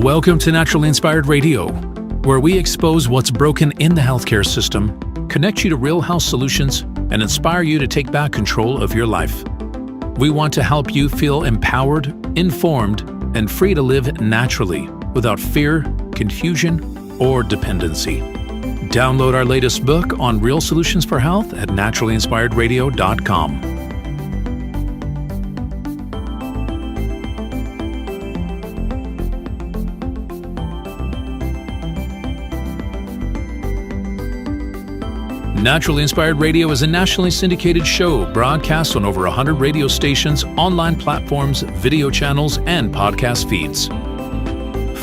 Welcome to Naturally Inspired Radio, where we expose what's broken in the healthcare system, connect you to real health solutions, and inspire you to take back control of your life. We want to help you feel empowered, informed, and free to live naturally without fear, confusion, or dependency. Download our latest book on real solutions for health at naturallyinspiredradio.com. Naturally Inspired Radio is a nationally syndicated show broadcast on over 100 radio stations, online platforms, video channels, and podcast feeds.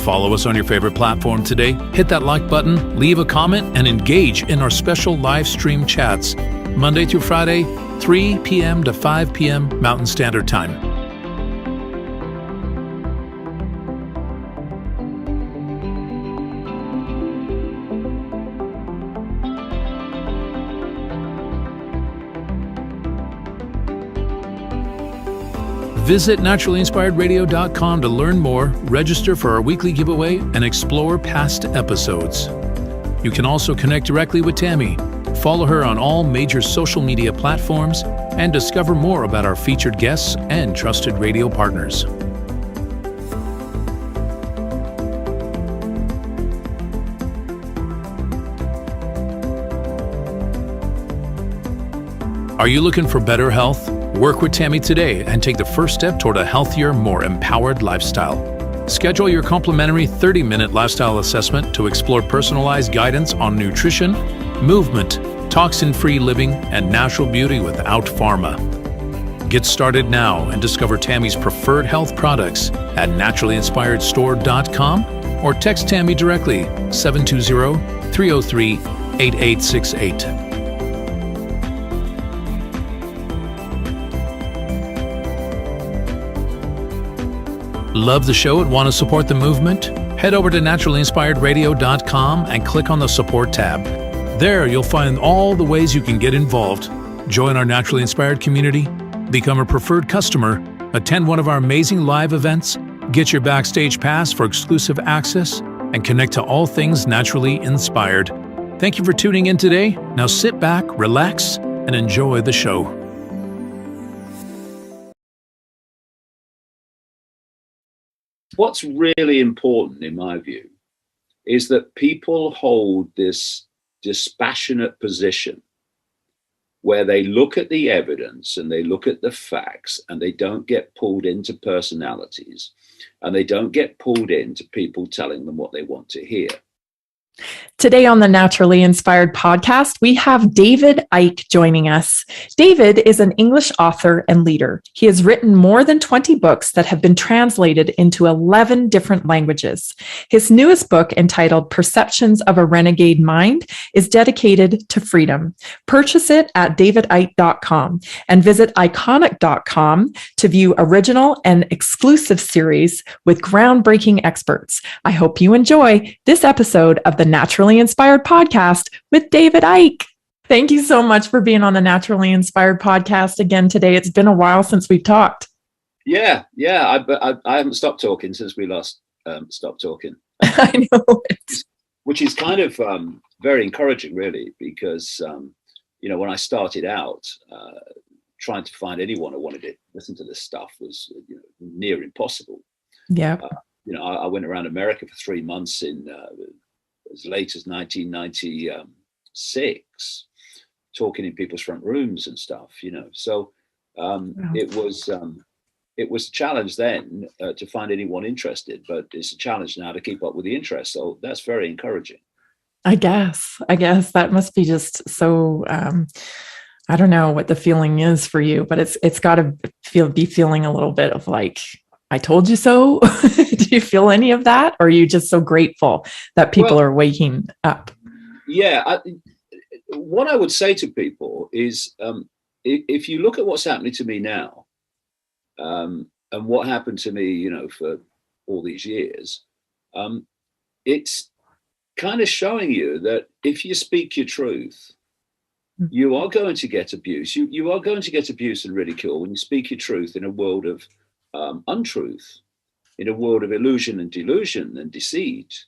Follow us on your favorite platform today, hit that like button, leave a comment, and engage in our special live stream chats, Monday through Friday, 3 p.m. to 5 p.m. Mountain Standard Time. Visit naturallyinspiredradio.com to learn more, register for our weekly giveaway, and explore past episodes. You can also connect directly with Tammy, follow her on all major social media platforms, and discover more about our featured guests and trusted radio partners. Are you looking for better health? Work with Tammy today and take the first step toward a healthier, more empowered lifestyle. Schedule your complimentary 30-minute lifestyle assessment to explore personalized guidance on nutrition, movement, toxin-free living, and natural beauty without pharma. Get started now and discover Tammy's preferred health products at naturallyinspiredstore.com or text Tammy directly 720-303-8868. Love the show and want to support the movement? Head over to naturallyinspiredradio.com and click on the support tab. There you'll find all the ways you can get involved. Join our Naturally Inspired community, become a preferred customer, attend one of our amazing live events, get your backstage pass for exclusive access, and connect to all things naturally inspired. Thank you for tuning in today. Now sit back, relax, and enjoy the show. What's really important, in my view, is that people hold this dispassionate position where they look at the evidence and they look at the facts and they don't get pulled into personalities and they don't get pulled into people telling them what they want to hear. Today on the Naturally Inspired podcast, we have David Icke joining us. David is an English author and leader. He has written more than 20 books that have been translated into 11 different languages. His newest book, entitled Perceptions of a Renegade Mind, is dedicated to freedom. Purchase it at davidicke.com and visit iconic.com to view original and exclusive series with groundbreaking experts. I hope you enjoy this episode of the Naturally Inspired podcast with David Icke. Thank you so much for being on the Naturally Inspired podcast again today. It's been a while since we've talked. Yeah. I haven't stopped talking since we last stopped talking. I know. Which is kind of very encouraging, really, because, when I started out, trying to find anyone who wanted to listen to this stuff was near impossible. Yeah. I went around America for 3 months in as late as 1996, talking in people's front rooms and stuff, So wow. It was a challenge then to find anyone interested, but it's a challenge now to keep up with the interest. So that's very encouraging. I guess that must be just so. I don't know what the feeling is for you, but it's got to be feeling a little bit of like, I told you so. Do you feel any of that? Or are you just so grateful that people are waking up? Yeah. What I would say to people is, if you look at what's happening to me now, and what happened to me, for all these years, it's kind of showing you that if you speak your truth, you are going to get abuse. You are going to get abuse and ridicule when you speak your truth in a world of untruth. in a world of illusion and delusion and deceit.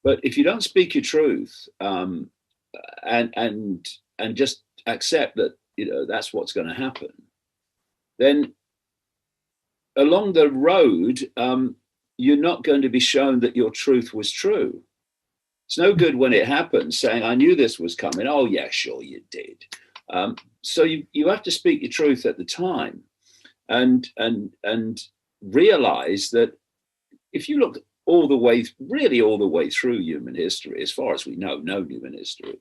But if you don't speak your truth, and just accept that, that's what's going to happen, then along the road, you're not going to be shown that your truth was true. It's no good when it happens saying, I knew this was coming. Oh, yeah, sure you did. So you have to speak your truth at the time, and realize that if you look all the way through human history, as far as we know, known human history,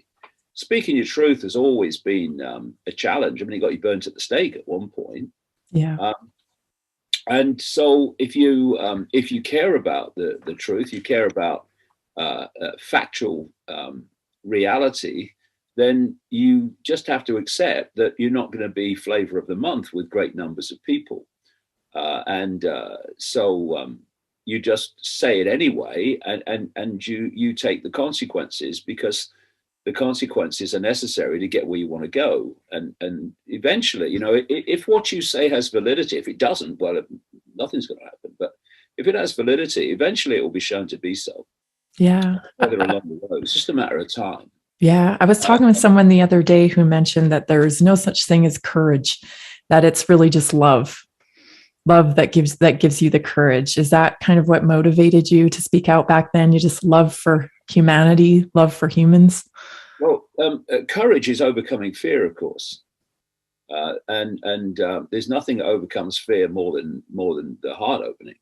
speaking your truth has always been a challenge. I mean, it got you burnt at the stake at one point. Yeah. And so if you care about the truth, you care about factual reality, then you just have to accept that you're not going to be flavor of the month with great numbers of people. So you just say it anyway, and you take the consequences, because the consequences are necessary to get where you want to go. And eventually, if what you say has validity, if it doesn't, well, nothing's going to happen. But if it has validity, eventually it will be shown to be so. Yeah. Further along the road, it's just a matter of time. Yeah. I was talking with someone the other day who mentioned that there is no such thing as courage, that it's really just love that gives you the courage. Is that kind of what motivated you to speak out back then? You just love for humanity, love for humans? Well, courage is overcoming fear, of course. And there's nothing that overcomes fear more than the heart opening.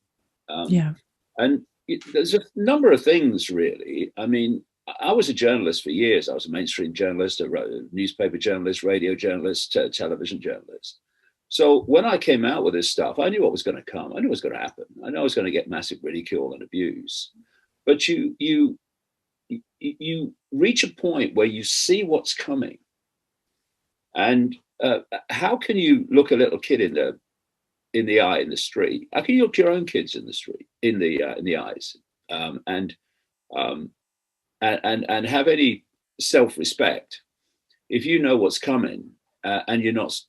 And there's a number of things, really. I mean, I was a journalist for years. I was a mainstream journalist, a newspaper journalist, radio journalist, television journalist. So when I came out with this stuff, I knew what was going to come. I knew what was going to happen. I knew I was going to get massive ridicule and abuse. But you reach a point where you see what's coming. And how can you look a little kid in the eye in the street? How can you look your own kids in the street, in the eyes, and have any self-respect if you know what's coming, and you're not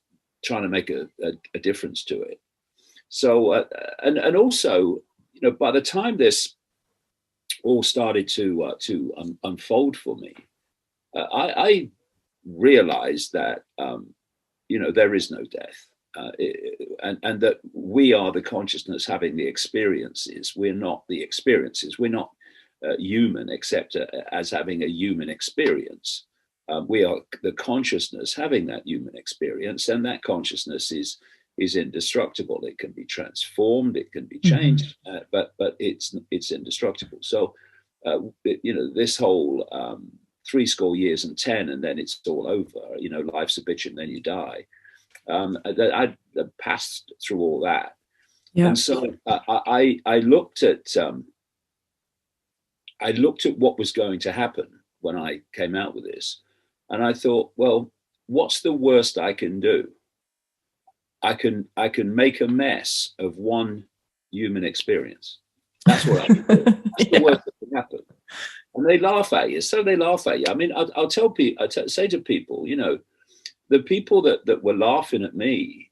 trying to make a difference to it? So and also, by the time this all started to unfold for me, I realized that there is no death, and that we are the consciousness having the experiences. We're not the experiences. We're not human except as having a human experience. We are the consciousness having that human experience, and that consciousness is indestructible. It can be transformed, it can be changed, but it's indestructible. So this whole 70 years and 10, and then it's all over. Life's a bitch and then you die. I passed through all that, and so I looked at what was going to happen when I came out with this, and I thought, well, what's the worst I can do? I can make a mess of one human experience. That's what I can do. That's the worst that can happen. And they laugh at you. So they laugh at you. I mean, I'll tell people, say to people, the people that were laughing at me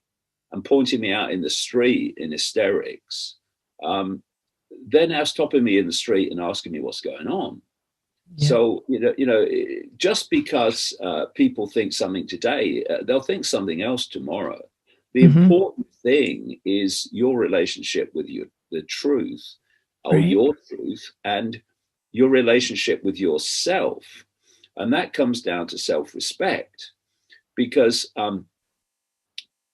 and pointing me out in the street in hysterics, they're now stopping me in the street and asking me what's going on. Yeah. So, just because people think something today, they'll think something else tomorrow. The important thing is your relationship with the truth, or your truth, and your relationship with yourself. And that comes down to self-respect, because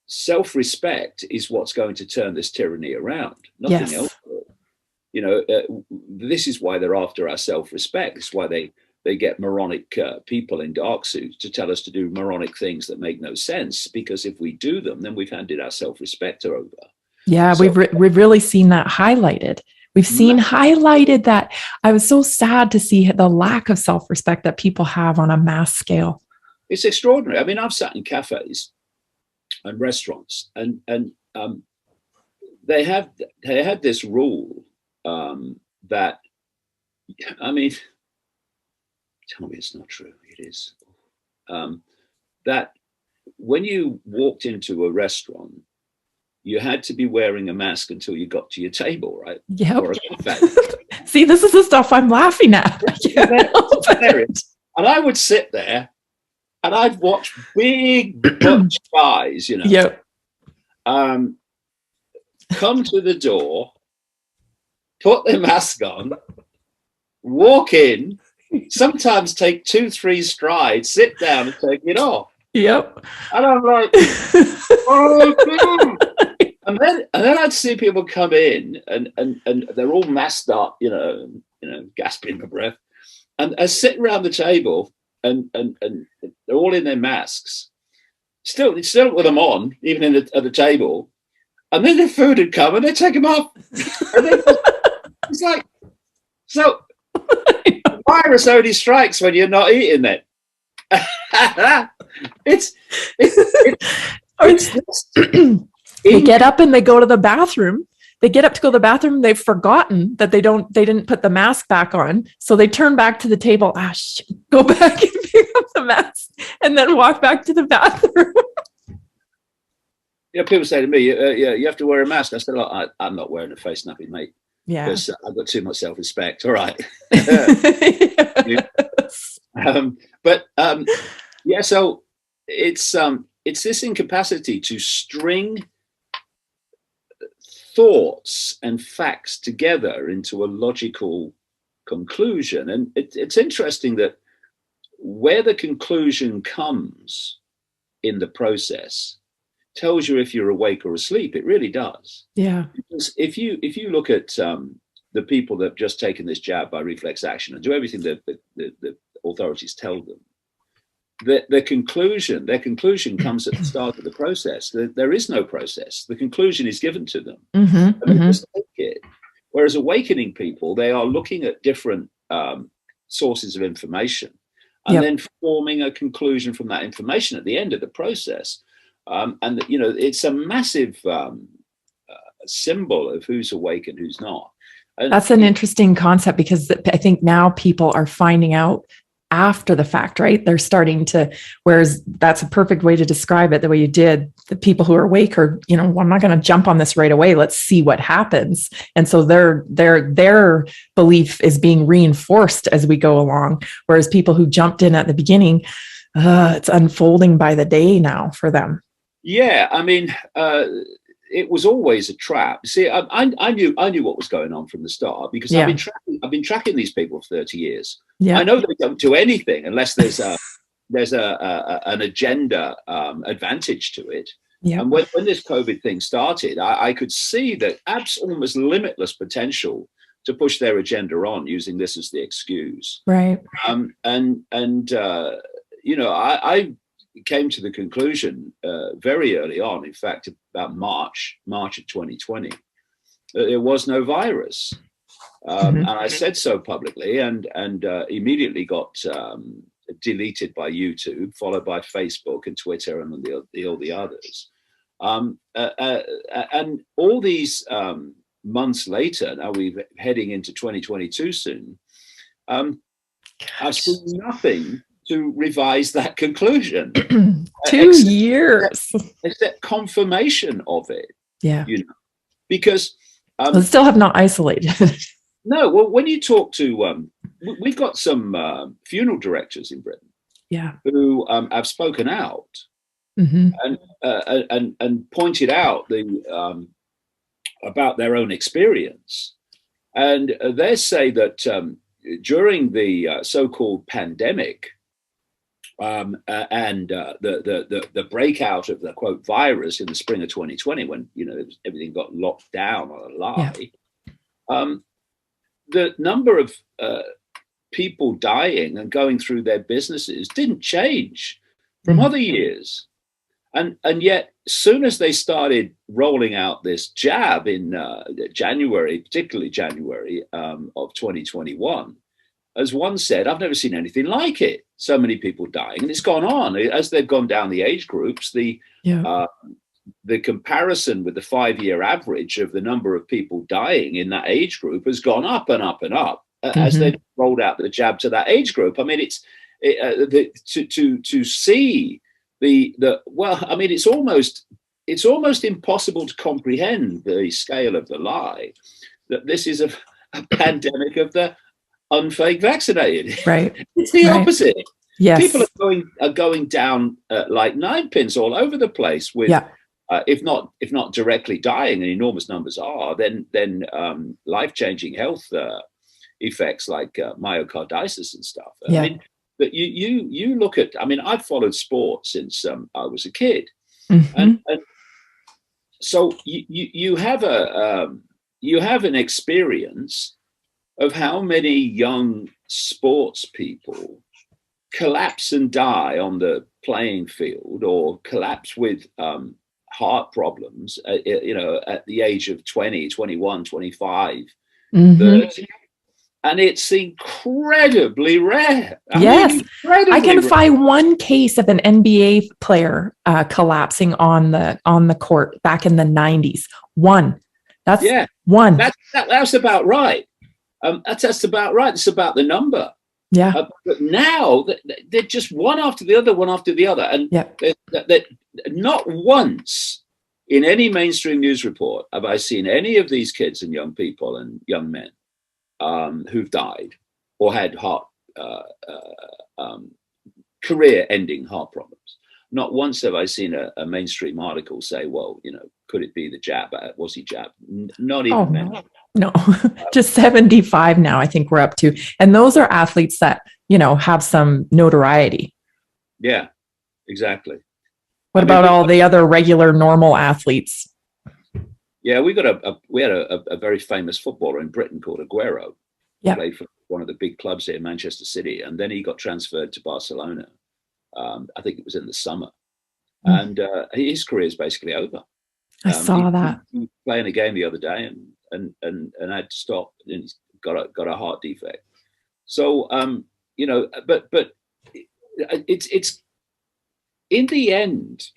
self-respect is what's going to turn this tyranny around. Nothing else. This is why they're after our self-respect. It's why they get moronic people in dark suits to tell us to do moronic things that make no sense, because if we do them, then we've handed our self-respect over. Yeah, so, we've really seen that highlighted. We've seen highlighted that. I was so sad to see the lack of self-respect that people have on a mass scale. It's extraordinary. I mean, I've sat in cafes and restaurants, and they had this rule that, I mean, tell me it's not true. It is. That when you walked into a restaurant, you had to be wearing a mask until you got to your table, right? Yep. Or a cafe. See, this is the stuff I'm laughing at. And I would sit there and I'd watch big butch guys, Yep. come to the door, put their mask on, walk in, sometimes take 2-3 strides, sit down and take it off. Yep. And I'm like, oh, God. And then I'd see people come in and they're all masked up, gasping for breath. And I sit around the table and they're all in their masks, still with them on, even at the table. And then the food had come and they take them off. And then it's like, so the virus only strikes when you're not eating it. They get up and they go to the bathroom. They get up to go to the bathroom. They've forgotten that they didn't put the mask back on. So they turn back to the table, go back and pick up the mask and then walk back to the bathroom. People say to me, you have to wear a mask. I said, I'm not wearing a face nappy, mate. Yeah. Because I've got too much self-respect. All right. So it's this incapacity to string thoughts and facts together into a logical conclusion. And it's interesting that where the conclusion comes in the process tells you if you're awake or asleep. It really does. Yeah. Because if you look at the people that have just taken this jab by reflex action and do everything that the authorities tell them, their conclusion comes at the start of the process. There is no process. The conclusion is given to them. And they just take it. Whereas awakening people, they are looking at different sources of information and then forming a conclusion from that information at the end of the process. And it's a massive symbol of who's awake and who's not. And that's an interesting concept, because I think now people are finding out after the fact, right? They're starting to, whereas that's a perfect way to describe it, the way you did. The people who are awake are, well, I'm not going to jump on this right away. Let's see what happens. And so their belief is being reinforced as we go along. Whereas people who jumped in at the beginning, it's unfolding by the day now for them. Yeah, I mean, it was always a trap. See, I knew what was going on from the start, because I've been tracking these people for 30 years. Yeah. I know they don't do anything unless there's an agenda advantage to it. Yeah. And when this COVID thing started, I could see that almost limitless potential to push their agenda on, using this as the excuse. Right. I came to the conclusion very early on, in fact, about March of 2020, that there was no virus. And I said so publicly, and immediately got deleted by YouTube, followed by Facebook and Twitter and all the others. And all these months later, now we're heading into 2022 soon, I've seen nothing to revise that conclusion. 2 years. Except confirmation of it. Yeah. Because they still have not isolated. No, well, when you talk to, we've got some funeral directors in Britain, who have spoken out and pointed out about their own experience, and they say that during the so-called pandemic and the breakout of the quote virus in the spring of 2020, when everything got locked down on a lie. The number of people dying and going through their businesses didn't change from other years. And yet, as soon as they started rolling out this jab in January, particularly January of 2021, as one said, I've never seen anything like it. So many people dying. And it's gone on. As they've gone down the age groups, the comparison with the 5-year average of the number of people dying in that age group has gone up and up and up as they've rolled out the jab to that age group. I mean, to see it's it's almost impossible to comprehend the scale of the lie that this is a pandemic of the unfake vaccinated. Right. It's the Right. opposite. Yes. People are going down like ninepins all over the place with, if not directly dying, and enormous numbers are, then life-changing health effects like myocarditis and stuff. I mean, but you look at. I mean, I've followed sport since I was a kid, and so you have an experience of how many young sports people collapse and die on the playing field, or collapse with heart problems, at the age of 20, 21, 25, 30. And it's incredibly rare. I can find one case of an NBA player collapsing on the court back in the 90s. One. That's one. That's about right. That's about right. It's about the number. Yeah. But now they're just one after the other. And that not once in any mainstream news report have I seen any of these kids and young people and young men who've died or had career-ending heart problems. Not once have I seen a mainstream article say, well, could it be the jab? Was he jabbed? Not even mentioned. No, just 75 now, I think we're up to. And those are athletes that, have some notoriety. Yeah, exactly. What about all the other regular, normal athletes? Yeah, we had a very famous footballer in Britain called Aguero. He played for one of the big clubs here in Manchester City, and then he got transferred to Barcelona. I think it was in the summer, and his career is basically over. I saw that. He was playing a game the other day, and had to stop. And he's got a heart defect. So but it's in the end,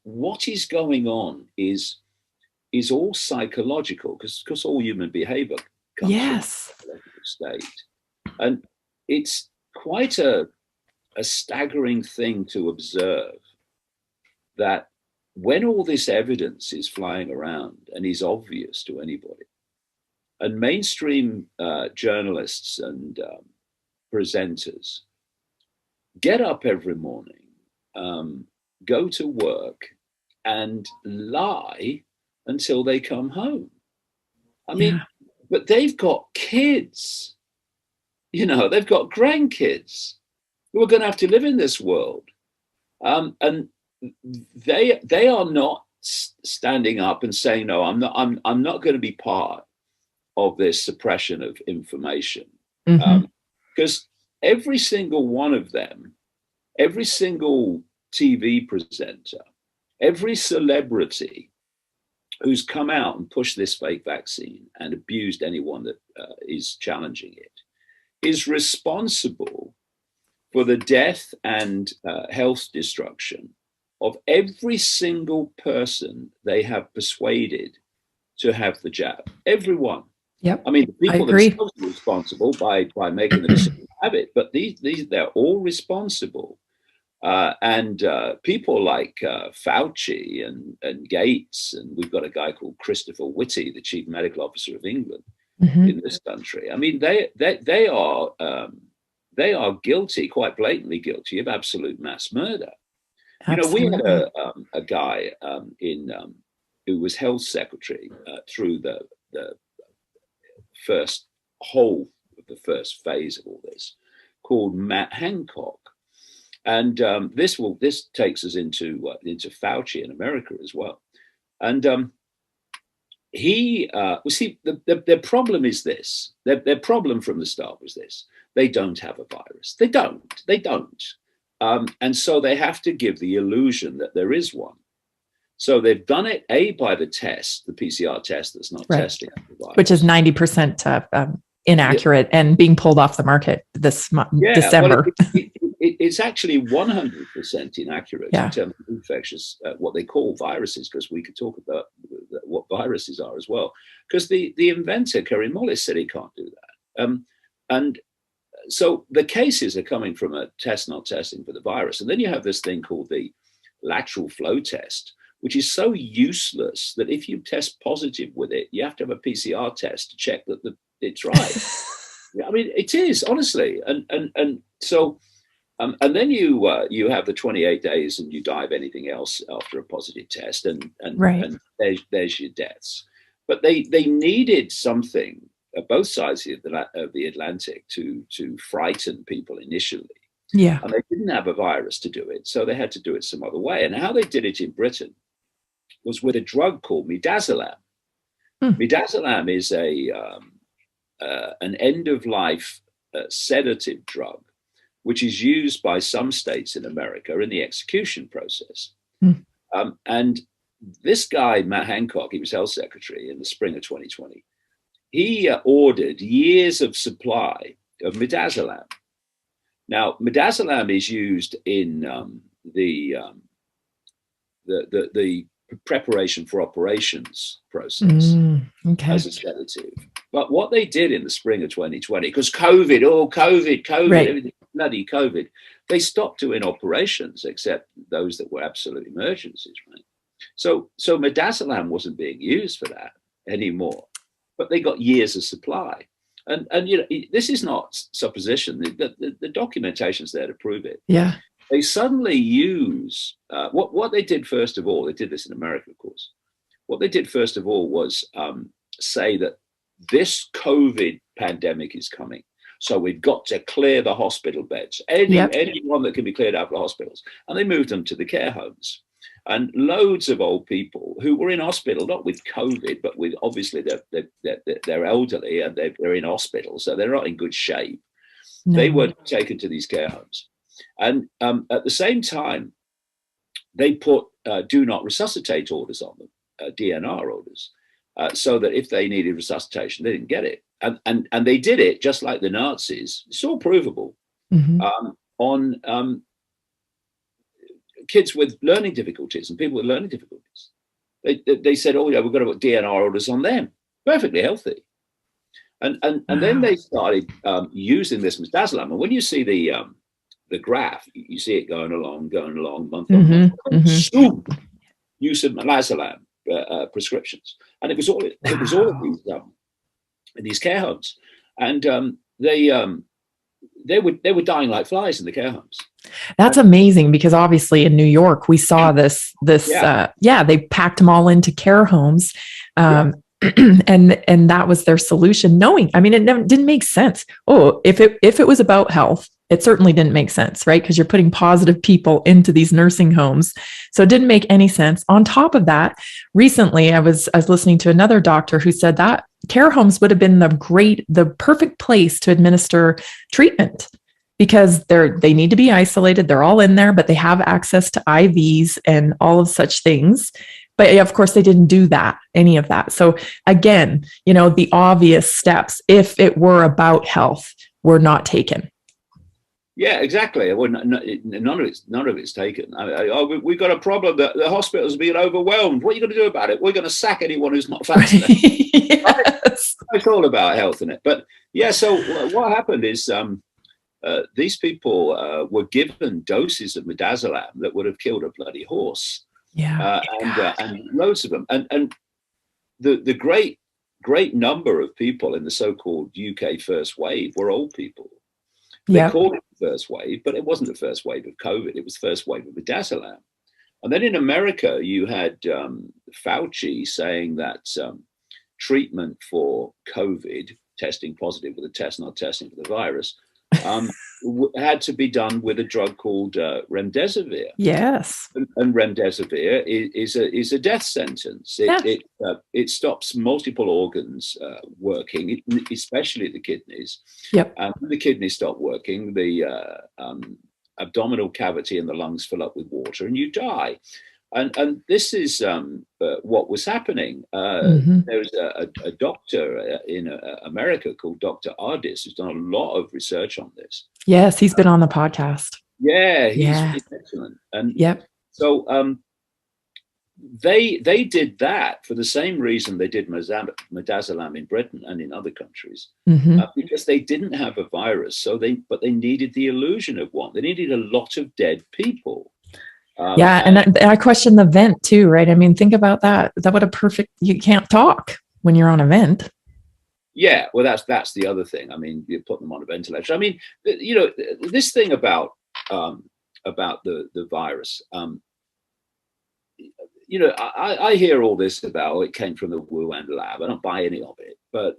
what is going on is all psychological, because all human behavior comes from a psychological state, and it's quite a staggering thing to observe that when all this evidence is flying around and is obvious to anybody, and mainstream journalists and presenters get up every morning, go to work, and lie until they come home. I mean, but they've got kids, they've got grandkids who are going to have to live in this world. And they are not standing up and saying, no, I'm not going to be part of this suppression of information. Because every single one of them, every single TV presenter, every celebrity who's come out and pushed this fake vaccine and abused anyone that is challenging it, is responsible for the death and health destruction of every single person they have persuaded to have the jab. Everyone. Yep. I mean, the people themselves are responsible by making the decision to have it, but they're all responsible. And people like Fauci and Gates, and we've got a guy called Christopher Whitty, the chief medical officer of England in this country. I mean, they are guilty, quite blatantly guilty, of absolute mass murder. Absolutely. We had a guy who was health secretary through the first phase of all this, called Matt Hancock. And this takes us into Fauci in America as well. And their problem is this. Their problem from the start was this: they don't have a virus. They don't. And so they have to give the illusion that there is one. So they've done it by the test, the PCR test that's not testing the virus, which is 90% inaccurate and being pulled off the market this December. Well, it's actually 100% inaccurate in terms of infectious, what they call viruses, because we could talk about what viruses are as well. Because the inventor, Kerry Mullis, said he can't do that. And so the cases are coming from a test not testing for the virus. And then you have this thing called the lateral flow test, which is so useless that if you test positive with it, you have to have a PCR test to check that it's right. I mean, it is, honestly. And so, and then you have the 28 days and you die of anything else after a positive test, and there's your deaths. But they needed something, both sides of the Atlantic, to frighten people initially. Yeah. And they didn't have a virus to do it, so they had to do it some other way. And how they did it in Britain was with a drug called midazolam. Midazolam is an end-of-life sedative drug, which is used by some states in America in the execution process. And this guy, Matt Hancock, he was health secretary in the spring of 2020. He ordered years of supply of midazolam. Now, midazolam is used in the preparation for operations process as a sedative. But what they did in the spring of 2020, because COVID, everything, bloody COVID, they stopped doing operations except those that were absolute emergencies, right? So midazolam wasn't being used for that anymore, but they got years of supply. And you know, this is not supposition. The documentation's there to prove it. Yeah. They suddenly use what they did first of all. They did this in America, of course. What they did first of all was say that this COVID pandemic is coming, so we've got to clear the hospital beds. Anyone that can be cleared out of the hospitals, and they moved them to the care homes. And loads of old people who were in hospital, not with COVID, but with obviously they're elderly and they're in hospital, so they're not in good shape. No. They were taken to these care homes. And at the same time, they put do not resuscitate orders on them, DNR orders, so that if they needed resuscitation, they didn't get it. And they did it just like the Nazis. It's all provable on kids with learning difficulties and people with learning difficulties. They said, oh yeah, we've got to put DNR orders on them. Perfectly healthy. And then they started using this midazolam. And when you see the graph, you see it going along, month on month. Soon, use of midazolam prescriptions, and it was all of these in these care homes, and they were dying like flies in the care homes. That's amazing, because obviously in New York we saw this. They packed them all into care homes. And that was their solution, knowing, I mean, it didn't make sense. Oh, if it was about health, it certainly didn't make sense, right? Because you're putting positive people into these nursing homes. So it didn't make any sense. On top of that, recently I was listening to another doctor who said that care homes would have been the perfect place to administer treatment, because they need to be isolated. They're all in there, but they have access to IVs and all of such things. But of course, they didn't do any of that. So again, the obvious steps, if it were about health, were not taken. Yeah, exactly. Well, none of it's taken. We've got a problem that the hospitals are being overwhelmed. What are you going to do about it? We're going to sack anyone who's not vaccinated. Yes. It's all about health, isn't it? But yeah, so what happened is these people were given doses of midazolam that would have killed a bloody horse. Yeah, and loads of them, and the great number of people in the so-called UK first wave were old people. They called it the first wave, but it wasn't the first wave of COVID. It was the first wave of midazolam. And then in America, you had Fauci saying that treatment for COVID, testing positive with a test, not testing for the virus, had to be done with a drug called remdesivir. Yes. And remdesivir is a death sentence. It stops multiple organs working, especially the kidneys. Yep. When the kidneys stop working, the abdominal cavity and the lungs fill up with water and you die. And this is what was happening. There was a doctor in America called Dr. Ardis who's done a lot of research on this. Yes, he's been on the podcast. Yeah, he's excellent. And so they did that for the same reason they did midazolam in Britain and in other countries, because they didn't have a virus. But they needed the illusion of one. They needed a lot of dead people. Yeah. And I question the vent too, right? I mean, think about that. That would a perfect, you can't talk when you're on a vent. Yeah, well, that's the other thing. I mean, you put them on a ventilator. I mean, you know, this thing about the virus. You know, I hear all this about it came from the Wuhan lab. I don't buy any of it, but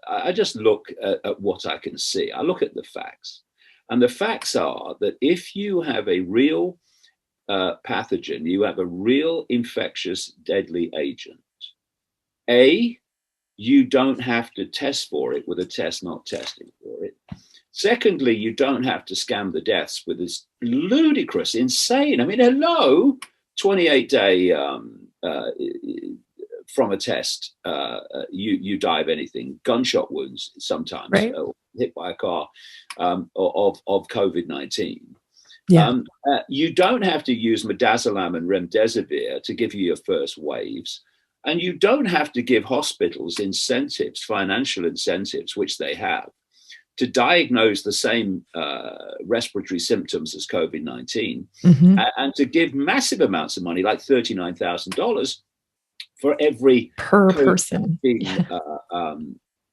I just look at what I can see. I look at the facts, and the facts are that if you have a real pathogen, you have a real infectious, deadly agent. You don't have to test for it with a test not testing for it. Secondly, you don't have to scam the deaths with this ludicrous, insane. I mean, hello, 28-day from a test, you die of anything, gunshot wounds sometimes, right. Hit by a car, of COVID-19. Yeah. You don't have to use midazolam and remdesivir to give you your first waves. And you don't have to give hospitals incentives, financial incentives, which they have, to diagnose the same respiratory symptoms as COVID-19, and to give massive amounts of money, like $39,000 for every per person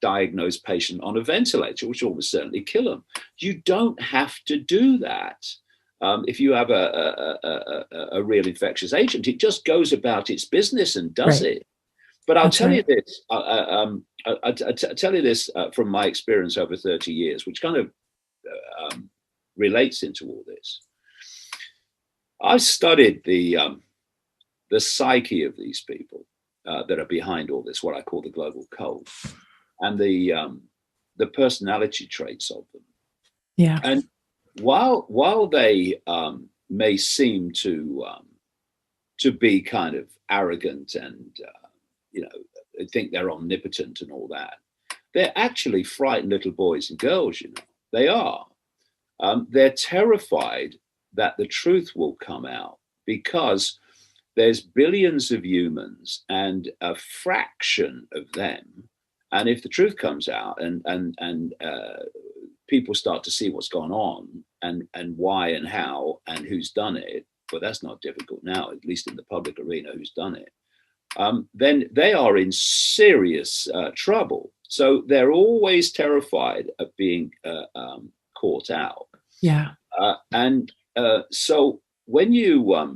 diagnosed patient on a ventilator, which almost certainly kill them. You don't have to do that. If you have a real infectious agent, it just goes about its business and does it. But I'll tell you this. I'll tell you this from my experience over 30 years, which kind of relates into all this. I've studied the psyche of these people that are behind all this, what I call the global cult, and the personality traits of them. Yeah. And while they may seem to be kind of arrogant and you know, think they're omnipotent and all that, they're actually frightened little boys and girls. You know, they are. They're terrified that the truth will come out because there's billions of humans and a fraction of them. And if the truth comes out and people start to see what's gone on and why and how and who's done it, but that's not difficult now, at least in the public arena, who's done it, then they are in serious trouble. So they're always terrified of being caught out. Yeah. So when you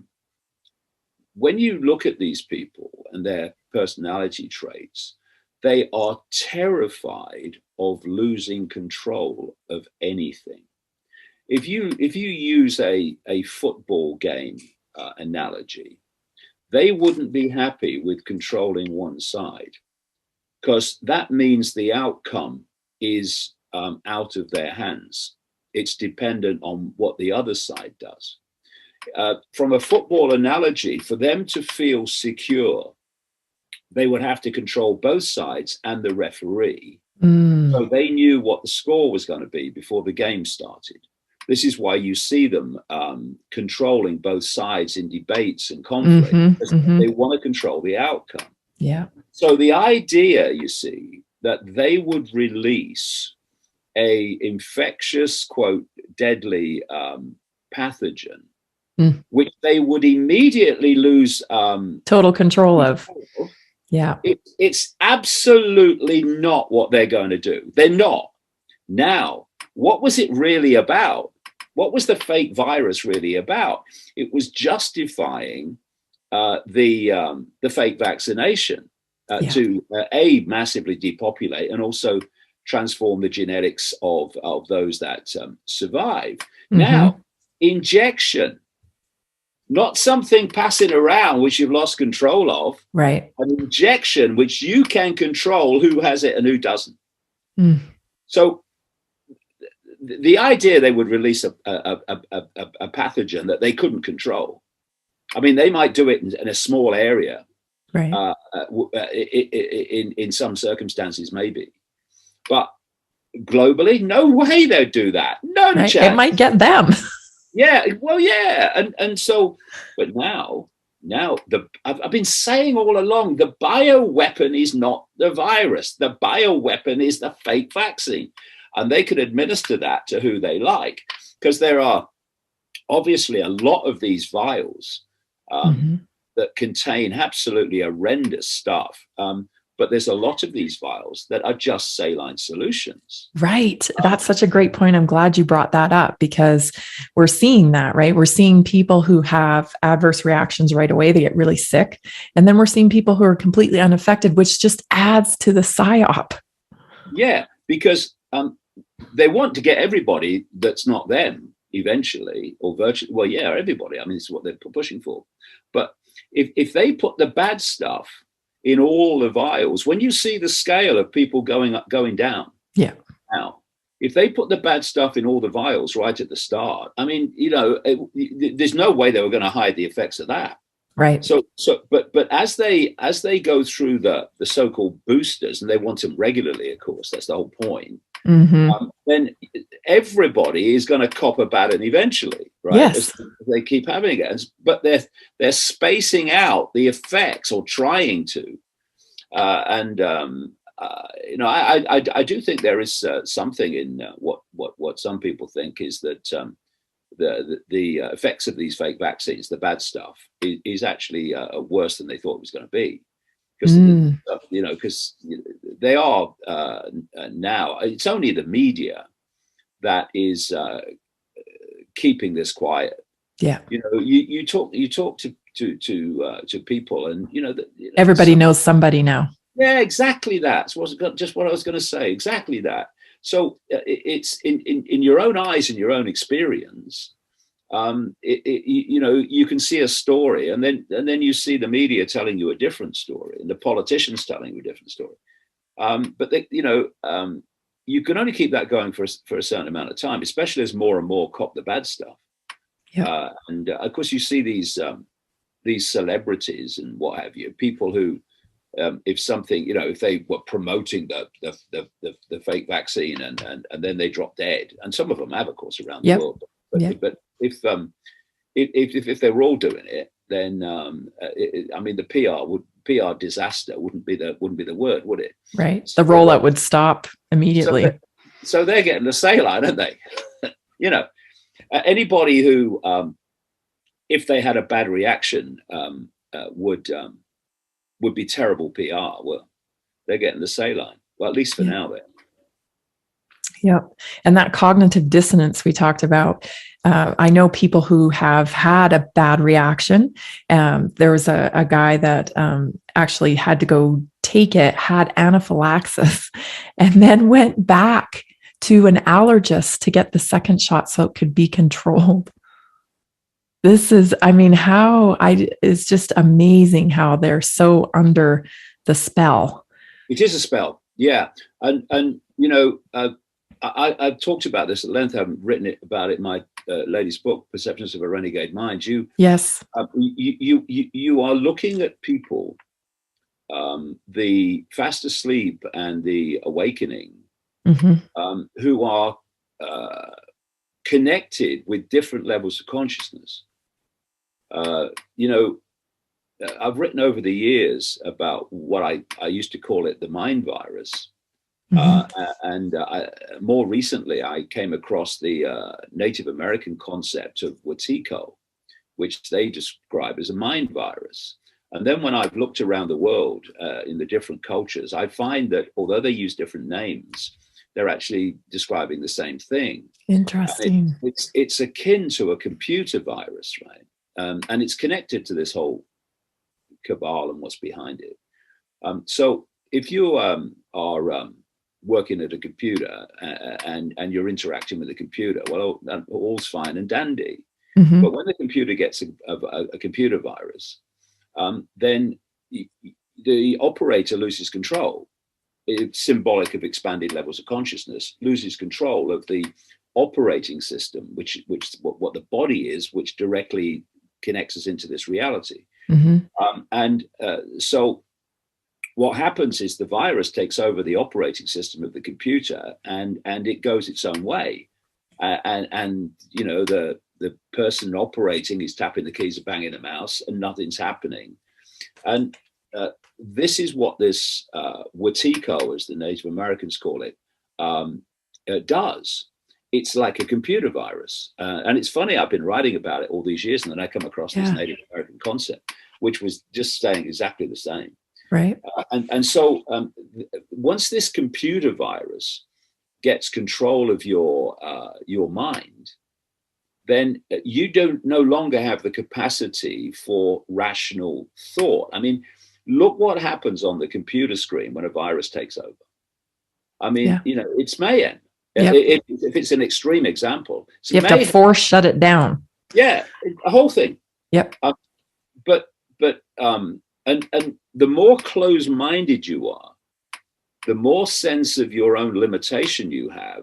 look at these people and their personality traits, they are terrified of losing control of anything. If you use a football game analogy, they wouldn't be happy with controlling one side, because that means the outcome is out of their hands. It's dependent on what the other side does. From a football analogy, for them to feel secure, they would have to control both sides and the referee. So they knew what the score was going to be before the game started. This is why you see them controlling both sides in debates and conflict. They want to control the outcome. Yeah. So the idea, you see, that they would release a infectious, quote, deadly pathogen, which they would immediately lose total control of. Yeah. It's absolutely not what they're going to do. They're not. Now, what was it really about? What was the fake virus really about? It was justifying the fake vaccination to massively depopulate and also transform the genetics of those that survive. Now, injection, not something passing around which you've lost control of. Right. An injection which you can control who has it and who doesn't. So the idea they would release a pathogen that they couldn't control. I mean, they might do it in a small area, right? In some circumstances, maybe, but globally, no way they'd do that. No chance. It might get them. Yeah, well, yeah, and so, but now I've been saying all along, the bioweapon is not the virus. The bioweapon is the fake vaccine. And they can administer that to who they like, because there are obviously a lot of these vials that contain absolutely horrendous stuff. But there's a lot of these vials that are just saline solutions. Right. That's such a great point. I'm glad you brought that up, because we're seeing that, right? We're seeing people who have adverse reactions right away. They get really sick. And then we're seeing people who are completely unaffected, which just adds to the psyop. Yeah, because they want to get everybody that's not them eventually, or virtually. Well, yeah, everybody. I mean, it's what they're pushing for. But if they put the bad stuff in all the vials, when you see the scale of people going up, going down, now, if they put the bad stuff in all the vials right at the start, I mean, there's no way they were going to hide the effects of that. Right. But as they go through the so-called boosters, and they want them regularly, of course, that's the whole point. Then everybody is going to cop a bad one eventually, right? Yes. As they keep having it, but they're spacing out the effects, or trying to. I do think there is something in what some people think is that the effects of these fake vaccines, the bad stuff, is actually worse than they thought it was going to be. Because they are now. It's only the media that is keeping this quiet. Yeah. You talk to people, and everybody knows somebody now. Yeah, exactly. That's just what I was going to say. Exactly that. So it's in your own eyes and your own experience. You can see a story, and then you see the media telling you a different story, and the politicians telling you a different story. But you can only keep that going for a certain amount of time, especially as more and more cop the bad stuff. Yeah. And of course, you see these celebrities and what have you, people who, if something, if they were promoting the fake vaccine and then they drop dead, and some of them have, of course, around the world. But if they were all doing it, then the PR disaster wouldn't be the word, would it? Right. The rollout would stop immediately. So they're getting the saline, aren't they? Anybody who, if they had a bad reaction, would be terrible PR. Well, they're getting the saline. Well, at least for now, then. Yep. And that cognitive dissonance we talked about, I know people who have had a bad reaction. There was a guy that actually had to go take it, had anaphylaxis, and then went back to an allergist to get the second shot so it could be controlled. This is, it's just amazing how they're so under the spell. It is a spell. Yeah. And I've talked about this at length. I haven't written about it in my latest book, Perceptions of a Renegade Mind. Yes. You are looking at people, the fast asleep and the awakening, who are connected with different levels of consciousness. I've written over the years about what I used to call it the mind virus. More recently, I came across the Native American concept of Wetiko, which they describe as a mind virus. And then when I've looked around the world in the different cultures, I find that although they use different names, they're actually describing the same thing. Interesting. It's akin to a computer virus, right? And it's connected to this whole cabal and what's behind it. So if you are working at a computer and you're interacting with the computer, well, all's fine and dandy. But when the computer gets a computer virus, then the operator loses control. It's symbolic of expanded levels of consciousness, loses control of the operating system, which what the body is, which directly connects us into this reality. So what happens is the virus takes over the operating system of the computer, and it goes its own way. The person operating is tapping the keys and banging the mouse, and nothing's happening. And this is what this Wetiko, as the Native Americans call it, does. it's like a computer virus. And it's funny, I've been writing about it all these years, and then I come across this Native American concept, which was just saying exactly the same. Right. So once this computer virus gets control of your mind, then you don't no longer have the capacity for rational thought. I mean, look what happens on the computer screen when a virus takes over. I mean, it's mayhem. Yep. If it's an extreme example, you have to force shut it down. Yeah, a whole thing. Yep. And the more close-minded you are, the more sense of your own limitation you have,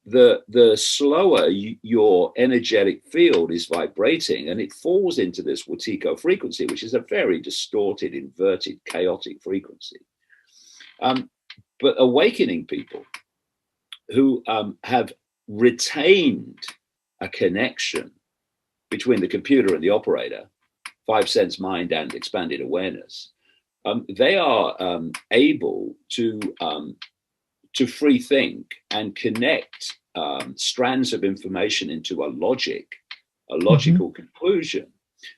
the slower your energetic field is vibrating, and it falls into this Watiko frequency, which is a very distorted, inverted, chaotic frequency. But awakening people who have retained a connection between the computer and the operator, five sense mind and expanded awareness, they are able to free think and connect strands of information into a logical conclusion.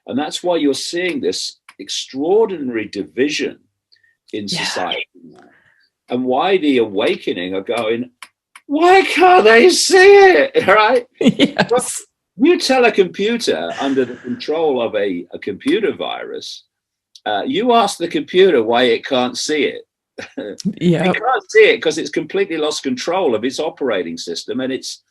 And that's why you're seeing this extraordinary division in society now, and why the awakening are going, why can't they see it, right? Yes. Well, you tell a computer under the control of a computer virus, you ask the computer why it can't see it. Yeah, it can't see it because it's completely lost control of its operating system, and it's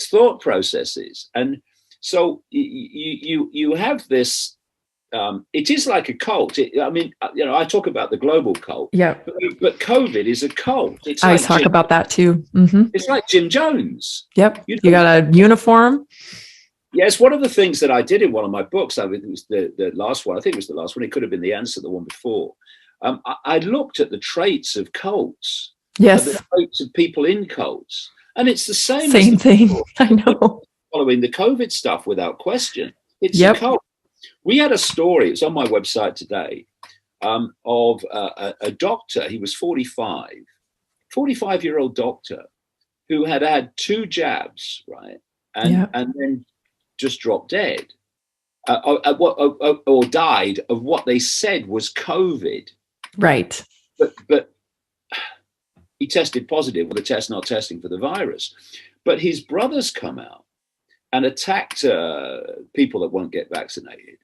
thought processes. And so you have this. It is like a cult. I talk about the global cult. Yeah, but COVID is a cult. I talk about that too. Mm-hmm. It's like Jim Jones. Yep, you got a uniform. Yes, one of the things that I did in one of my books, it was the last one. I think it was the last one. It could have been the answer, the one before. I looked at the traits of cults. Yes, the traits of people in cults, and it's the same thing. I know. Following the COVID stuff, without question, it's a cult. We had a story. It's on my website today of a doctor. He was 45-year-old doctor who had 2 jabs, right, and then just dropped dead, or died of what they said was COVID. Right. But he tested positive with the test not testing for the virus. But his brothers come out and attacked people that won't get vaccinated.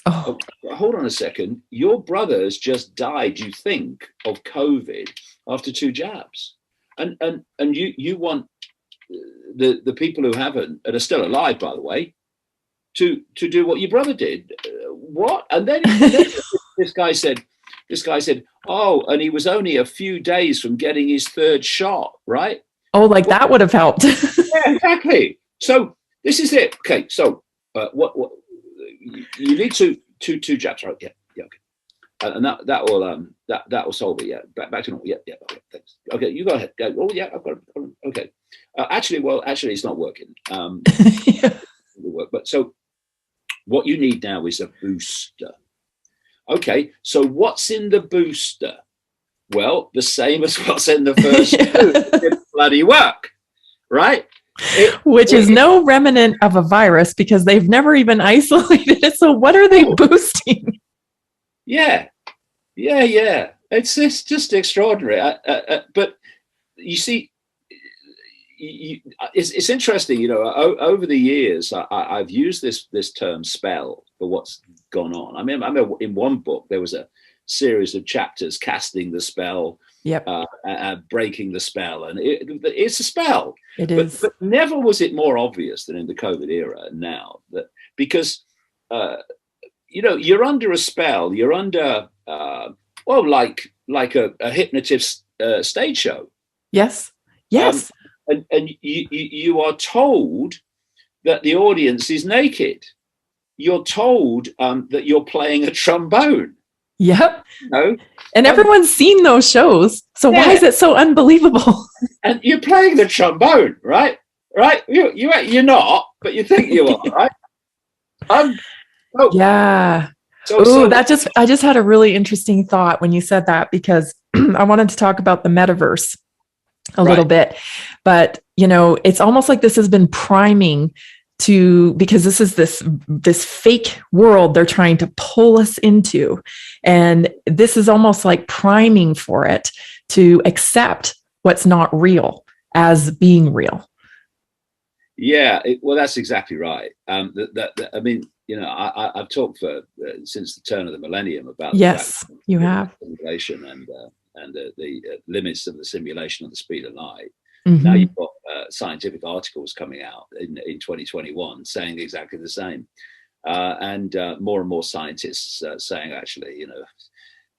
Oh, hold on a second. Your brothers just died, you think, of COVID after 2 jabs. And you want the people who haven't, and are still alive, by the way, to do what your brother did. What? And then this guy said, oh, and he was only a few days from getting his 3rd shot, right? Oh, like that would have helped. Yeah, exactly. So this is it. Okay, so what you need two jabs, right? Yeah, okay. And that will solve it. Yeah, back to normal. Yeah, okay, thanks. Okay, you go ahead. Go. Oh yeah, I've got it. Okay. Actually, it's not working. Yeah. But so what you need now is a booster. Okay, so what's in the booster? Well, the same as what's in the first 2. It didn't bloody work, right? Which is no remnant of a virus because they've never even isolated it. So what are they boosting? Yeah. It's just extraordinary. But you see, it's interesting. Over the years, I've used this term "spell" for what's gone on. I remember in one book there was a series of chapters casting the spell. Yep. Breaking the spell, and it's a spell. It is. But never was it more obvious than in the COVID era now, that because you're under a spell, you're under like a hypnotist stage show. Yes. And you are told that the audience is naked. You're told that you're playing a trombone. Yep. And everyone's seen those shows. So why is it so unbelievable? And you're playing the trombone, right? Right? You're not, but you think you are, right? Yeah. I just had a really interesting thought when you said that, because I wanted to talk about the metaverse. a little bit. But, it's almost like this has been priming because this is this fake world they're trying to pull us into. And this is almost like priming for it to accept what's not real as being real. Yeah, well, that's exactly right. I mean, I've talked since the turn of the millennium about yes, you have simulation and the limits of the simulation of the speed of light. Mm-hmm. Now you've got scientific articles coming out in 2021 saying exactly the same, and more scientists saying actually,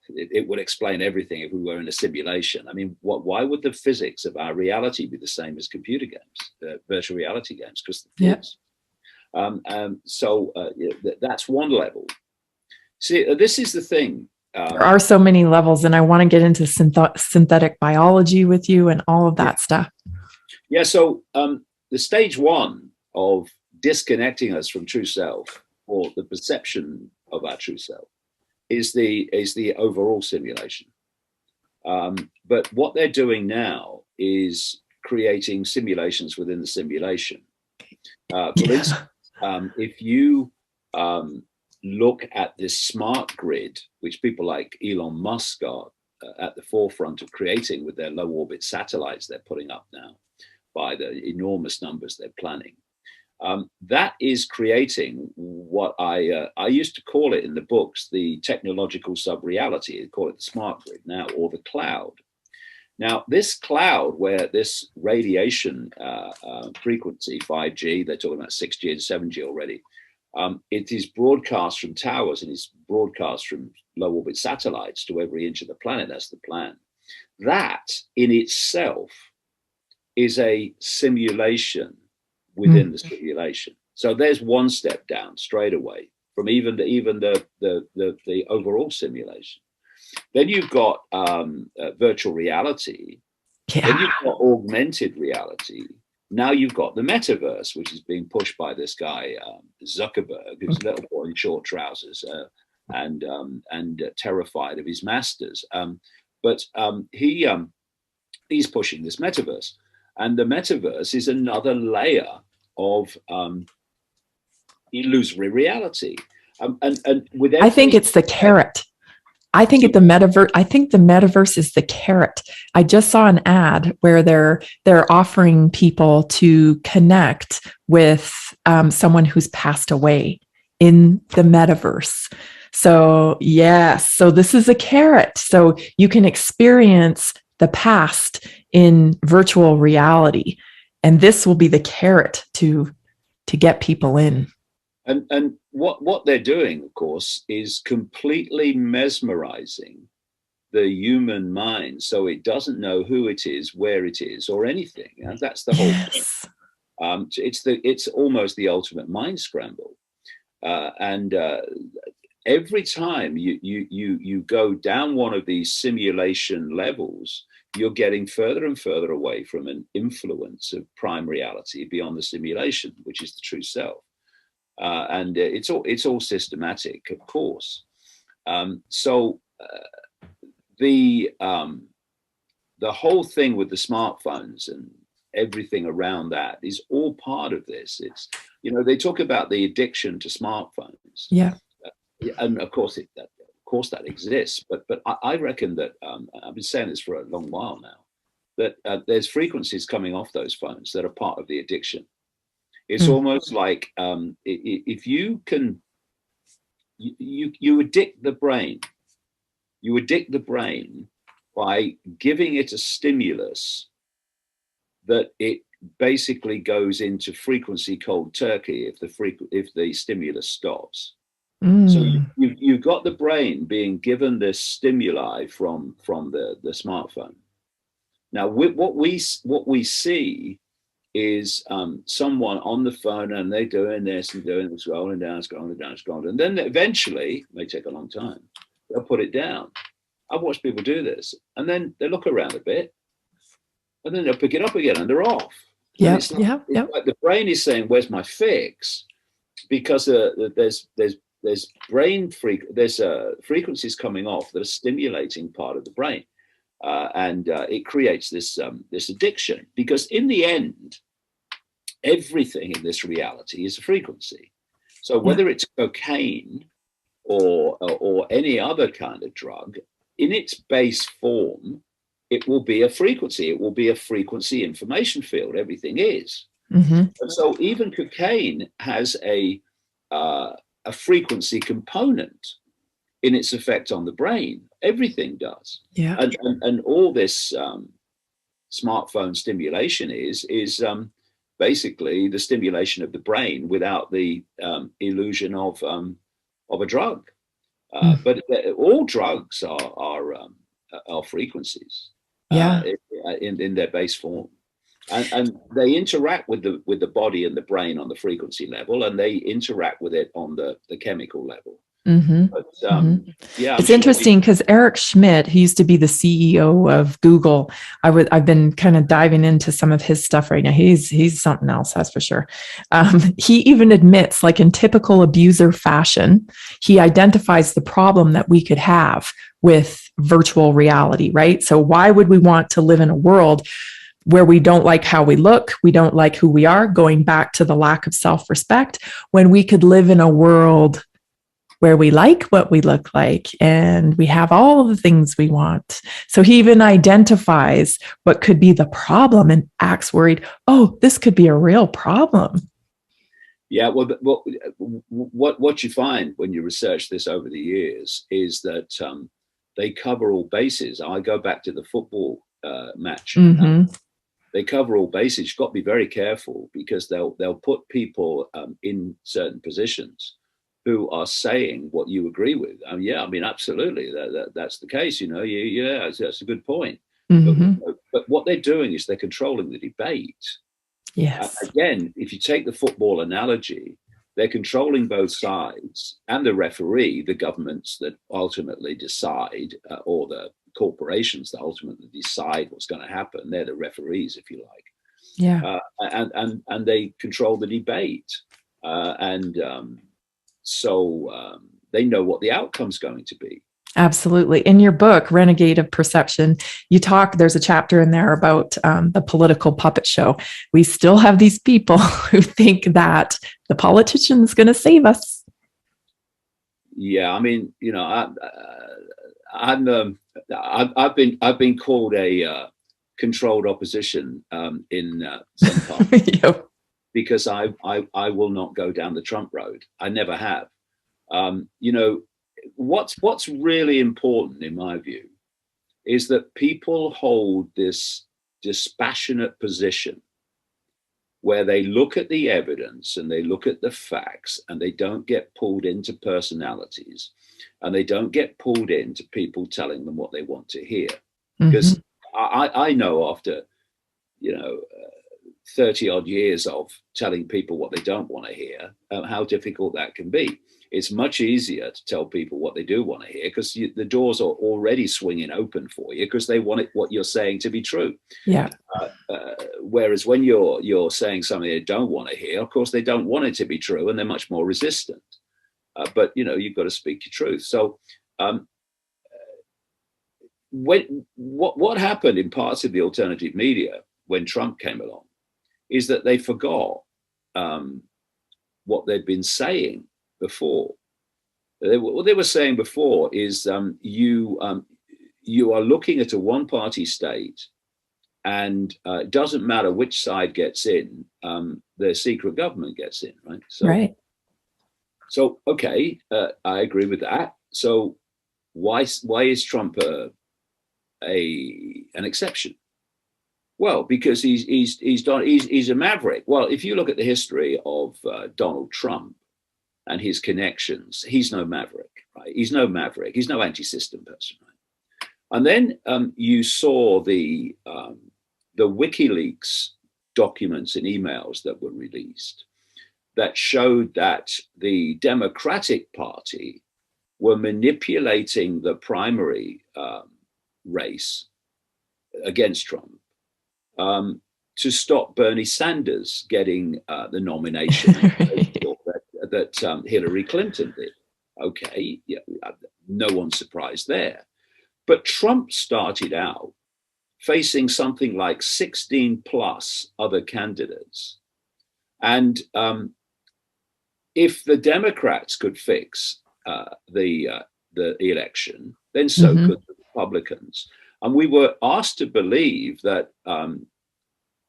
it would explain everything if we were in a simulation. I mean, why would the physics of our reality be the same as computer games, virtual reality games? Because that's one level. See, this is the thing. There are so many levels, and I want to get into synthetic biology with you and all of that stuff. Yeah. So the stage one of disconnecting us from true self, or the perception of our true self, is the overall simulation. But what they're doing now is creating simulations within the simulation. For instance, if you look at this smart grid, which people like Elon Musk are at the forefront of creating with their low orbit satellites they're putting up now, by the enormous numbers they're planning. That is creating what I used to call it in the books, the technological sub-reality. They call it the smart grid now, or the cloud. Now, this cloud, where this radiation frequency, 5G, they're talking about 6G and 7G already, it is broadcast from towers and it's broadcast from low orbit satellites to every inch of the planet. That's the plan. That in itself is a simulation within the simulation. So there's one step down straight away from even the overall simulation. Then you've got virtual reality. Yeah. Then you've got augmented reality. Now you've got the metaverse, which is being pushed by this guy Zuckerberg, who's a little boy in short trousers and terrified of his masters. But he's pushing this metaverse, and the metaverse is another layer of illusory reality. And with I think it's the carrot. I think the metaverse is the carrot. I just saw an ad where they're offering people to connect with someone who's passed away in the metaverse. So yes, so this is a carrot. So you can experience the past in virtual reality, and this will be the carrot to get people in. And what they're doing, of course, is completely mesmerizing the human mind, so it doesn't know who it is, where it is, or anything. And that's the whole thing. It's almost the ultimate mind scramble. And every time you go down one of these simulation levels, you're getting further and further away from an influence of prime reality beyond the simulation, which is the true self. And it's all systematic, of course. So the whole thing with the smartphones and everything around that is all part of this. It's, they talk about the addiction to smartphones. Yeah. And of course that exists. But I reckon that I've been saying this for a long while now, that there's frequencies coming off those phones that are part of the addiction. It's almost like if you can, you addict the brain. You addict the brain by giving it a stimulus that it basically goes into frequency cold turkey if the stimulus stops. So you've got the brain being given this stimuli from the smartphone. Now, what we see is someone on the phone, and they're doing this and doing this, scrolling down, and then eventually, it may take a long time, they'll put it down. I've watched people do this, and then they look around a bit, and then they'll pick it up again, and they're off. Yeah, it's like the brain is saying, "Where's my fix?" Because there's frequencies coming off that are stimulating part of the brain. and it creates this addiction, because in the end, everything in this reality is a frequency. So whether it's cocaine or any other kind of drug, in its base form, it will be a frequency. It will be a frequency information field. Everything is. And so even cocaine has a frequency component in its effect on the brain. Everything does. Yeah. And all this smartphone stimulation is basically the stimulation of the brain without the illusion of a drug. But all drugs are frequencies in their base form, and they interact with the body and the brain on the frequency level, and they interact with it on the chemical level. But, it's interesting because Eric Schmidt, who used to be the CEO of Google, I've been kind of diving into some of his stuff right now. He's something else, that's for sure. He even admits, like in typical abuser fashion, he identifies the problem that we could have with virtual reality, right? So why would we want to live in a world where we don't like how we look, we don't like who we are, going back to the lack of self-respect, when we could live in a world where we like what we look like and we have all of the things we want. So he even identifies what could be the problem and acts worried, oh, this could be a real problem. Yeah, well, what you find when you research this over the years is that they cover all bases. I go back to the football match. They cover all bases. You've got to be very careful, because they'll put people in certain positions who are saying what you agree with. Absolutely, that's the case. That's a good point. But what they're doing is they're controlling the debate. Yes. Again, if you take the football analogy, they're controlling both sides, and the referee, the governments that ultimately decide, or the corporations that ultimately decide what's going to happen. They're the referees, if you like. Yeah. And they control the debate. So they know what the outcome's going to be. Absolutely. In your book, Renegade of Perception, there's a chapter in there about the political puppet show. We still have these people who think that the politician's going to save us. Yeah, I've been called a controlled opposition in some parts. Because I will not go down the Trump road. I never have. What's really important, in my view, is that people hold this dispassionate position where they look at the evidence and they look at the facts, and they don't get pulled into personalities, and they don't get pulled into people telling them what they want to hear. Because I know, after 30 odd years of telling people what they don't want to hear, how difficult that can be. It's much easier to tell people what they do want to hear, because the doors are already swinging open for you, because they want what you're saying to be true. Yeah. Whereas when you're saying something they don't want to hear, of course they don't want it to be true, and they're much more resistant. But you've got to speak your truth. So what happened in parts of the alternative media when Trump came along is that they forgot what they'd been saying before. What they were saying before is you are looking at a one-party state, and it doesn't matter which side gets in, the secret government gets in, right? So, right. So, okay, I agree with that. So why is Trump an exception? Well, because he's a maverick. Well, if you look at the history of Donald Trump and his connections, he's no maverick, right? He's no maverick. He's no anti-system person, right? And then you saw the WikiLeaks documents and emails that were released that showed that the Democratic Party were manipulating the primary race against Trump to stop Bernie Sanders getting the nomination that Hillary Clinton did. Okay, yeah, no one's surprised there. But Trump started out facing something like 16 plus other candidates. And if the Democrats could fix the election, then so could the Republicans. And we were asked to believe that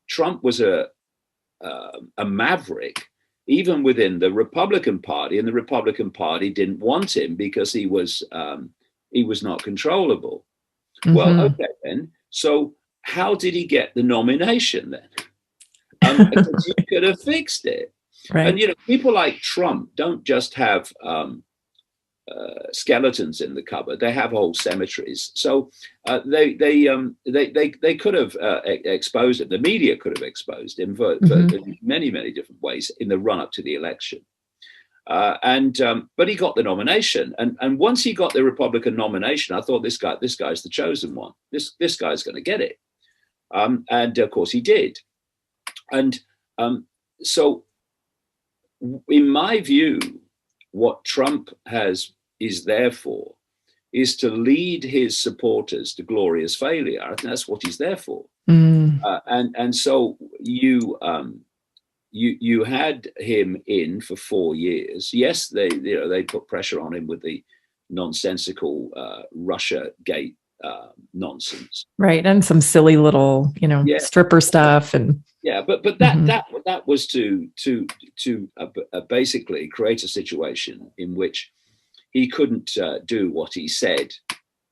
Trump was a maverick, even within the Republican Party, and the Republican Party didn't want him because he was not controllable. Well, okay then. So how did he get the nomination then? Because you could have fixed it. Right. And people like Trump don't just have skeletons in the cupboard; they have whole cemeteries. So they could have exposed him. The media could have exposed him for many different ways in the run up to the election. But he got the nomination, and once he got the Republican nomination, I thought this guy's the chosen one. This guy's going to get it, and of course he did. And so, in my view, what Trump is there for is to lead his supporters to glorious failure. I think that's what he's there for. And so you had him in for 4 years. Yes, they put pressure on him with the nonsensical Russia Gate nonsense, right? And some silly little stripper stuff, and but that was to basically create a situation in which he couldn't do what he said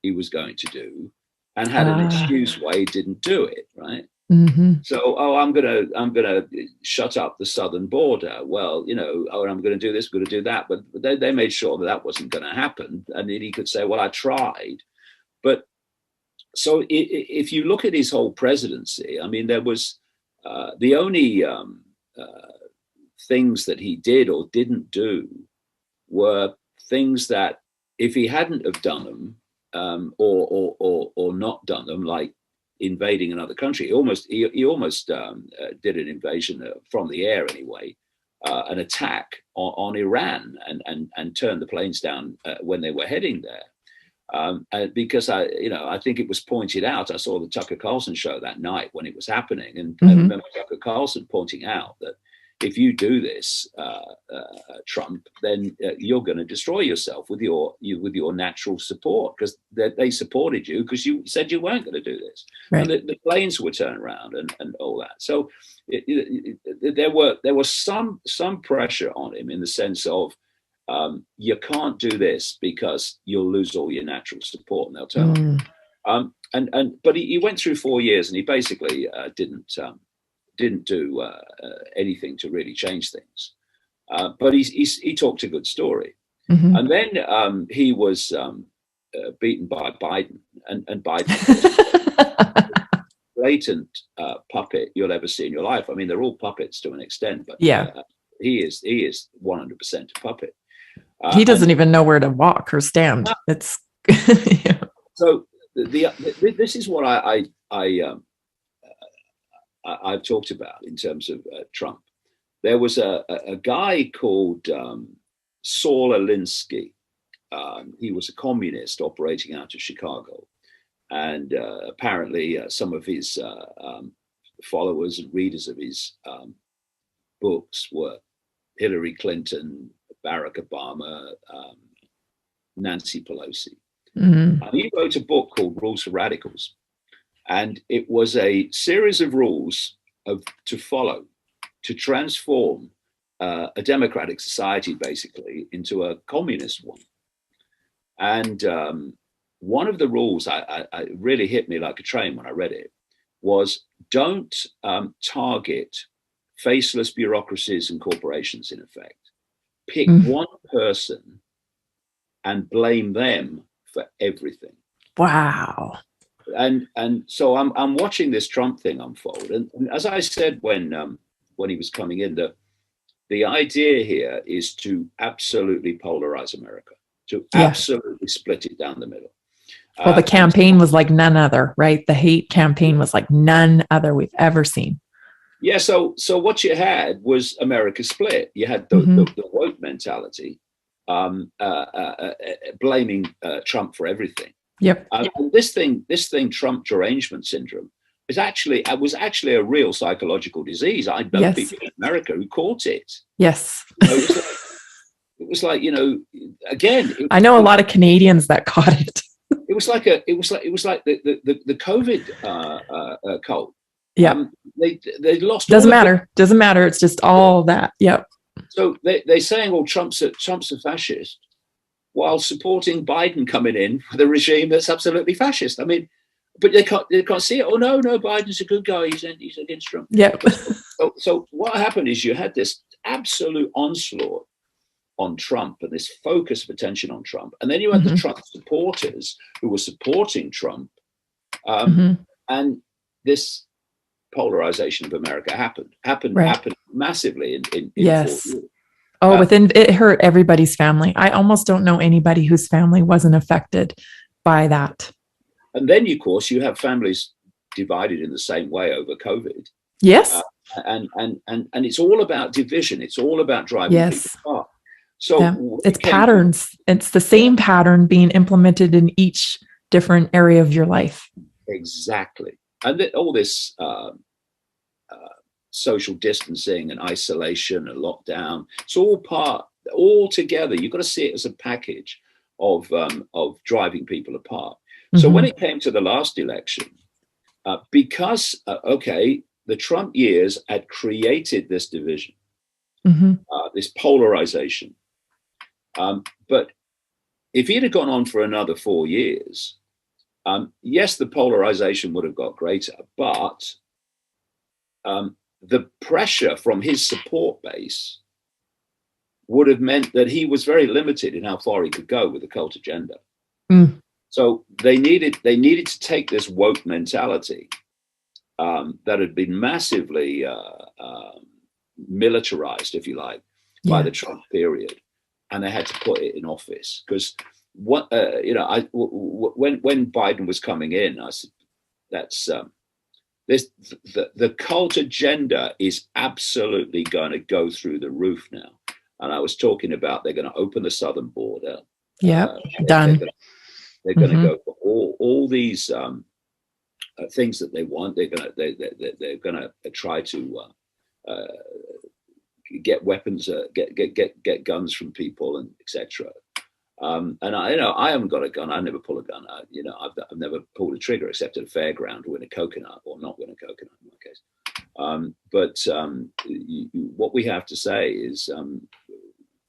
he was going to do, and had an excuse why he didn't do it, right? So, I'm gonna shut up the southern border. Well, I'm gonna do this, I'm gonna do that. But they made sure that wasn't going to happen, and then he could say, "Well, I tried." But so if you look at his whole presidency, I mean, there was the only things that he did or didn't do were things that, if he hadn't have done them or not done them, like invading another country, he almost did an invasion from the air anyway, an attack on Iran, and turned the planes down when they were heading there. Because I think it was pointed out. I saw the Tucker Carlson show that night when it was happening, and I remember Tucker Carlson pointing out that if you do this, Trump, then you're going to destroy yourself with your natural support, because they supported you because you said you weren't going to do this. Right. And the planes were turned around and all that. So there was some pressure on him in the sense of you can't do this because you'll lose all your natural support, and they'll turn on. But he went through 4 years, and he basically didn't do anything to really change things. But he talked a good story. And then he was beaten by Biden, and Biden blatant puppet you'll ever see in your life. I mean, they're all puppets to an extent, but he is 100% a puppet. He doesn't even know where to walk or stand. It's So this is what I've talked about in terms of Trump. There was a guy called Saul Alinsky. He was a communist operating out of Chicago. And apparently some of his followers and readers of his books were Hillary Clinton, Barack Obama, Nancy Pelosi. He wrote a book called Rules for Radicals. And it was a series of rules to follow to transform a democratic society, basically, into a communist one. And one of the rules I really hit me like a train when I read it was, don't target faceless bureaucracies and corporations, in effect. Pick one person and blame them for everything. Wow. And so I'm watching this Trump thing unfold, and as I said when he was coming in, the idea here is to absolutely polarize America, to absolutely split it down the middle. Well, the campaign was like none other, right? The hate campaign was like none other we've ever seen. Yeah. So what you had was America split. You had the woke mentality, blaming Trump for everything. Yep. And this thing, Trump derangement syndrome, was actually a real psychological disease. I know people in America who caught it. Yes. It was like, again. I know a lot of Canadians that caught it. It was like the COVID cult. Yeah. They lost. Doesn't matter. Doesn't matter. It's just all that. Yep. So they're saying, "Oh, Trump's a fascist," while supporting Biden coming in with a regime that's absolutely fascist. I mean, but they can't see it. Oh no, Biden's a good guy. He's against Trump. Yeah. So what happened is you had this absolute onslaught on Trump and this focus of attention on Trump, and then you had the Trump supporters who were supporting Trump, and this polarization of America happened massively in yes. 4 years. Oh, it hurt everybody's family. I almost don't know anybody whose family wasn't affected by that. And then, of course, you have families divided in the same way over COVID. Yes. And it's all about division. It's all about driving people apart. So it's patterns. It's the same pattern being implemented in each different area of your life. Exactly. And all this social distancing and isolation and lockdown, it's all together. You've got to see it as a package of driving people apart. So when it came to the last election, because the Trump years had created this division, this polarization. But if he'd have gone on for another 4 years, yes, the polarization would have got greater, but the pressure from his support base would have meant that he was very limited in how far he could go with the cult agenda. So they needed to take this woke mentality that had been massively militarized, if you like, by the Trump period, and they had to put it in office. Because when Biden was coming in, I said that's the cult agenda is absolutely going to go through the roof now. And I was talking about they're going to open the southern border. Yeah, done. They're going to go for all these things that they want. They're going to try to get weapons, get guns from people, and etc. And I haven't got a gun. I never pull a gun. I've never pulled a trigger except at a fairground to win a coconut or not win a coconut in my case. But what we have to say is,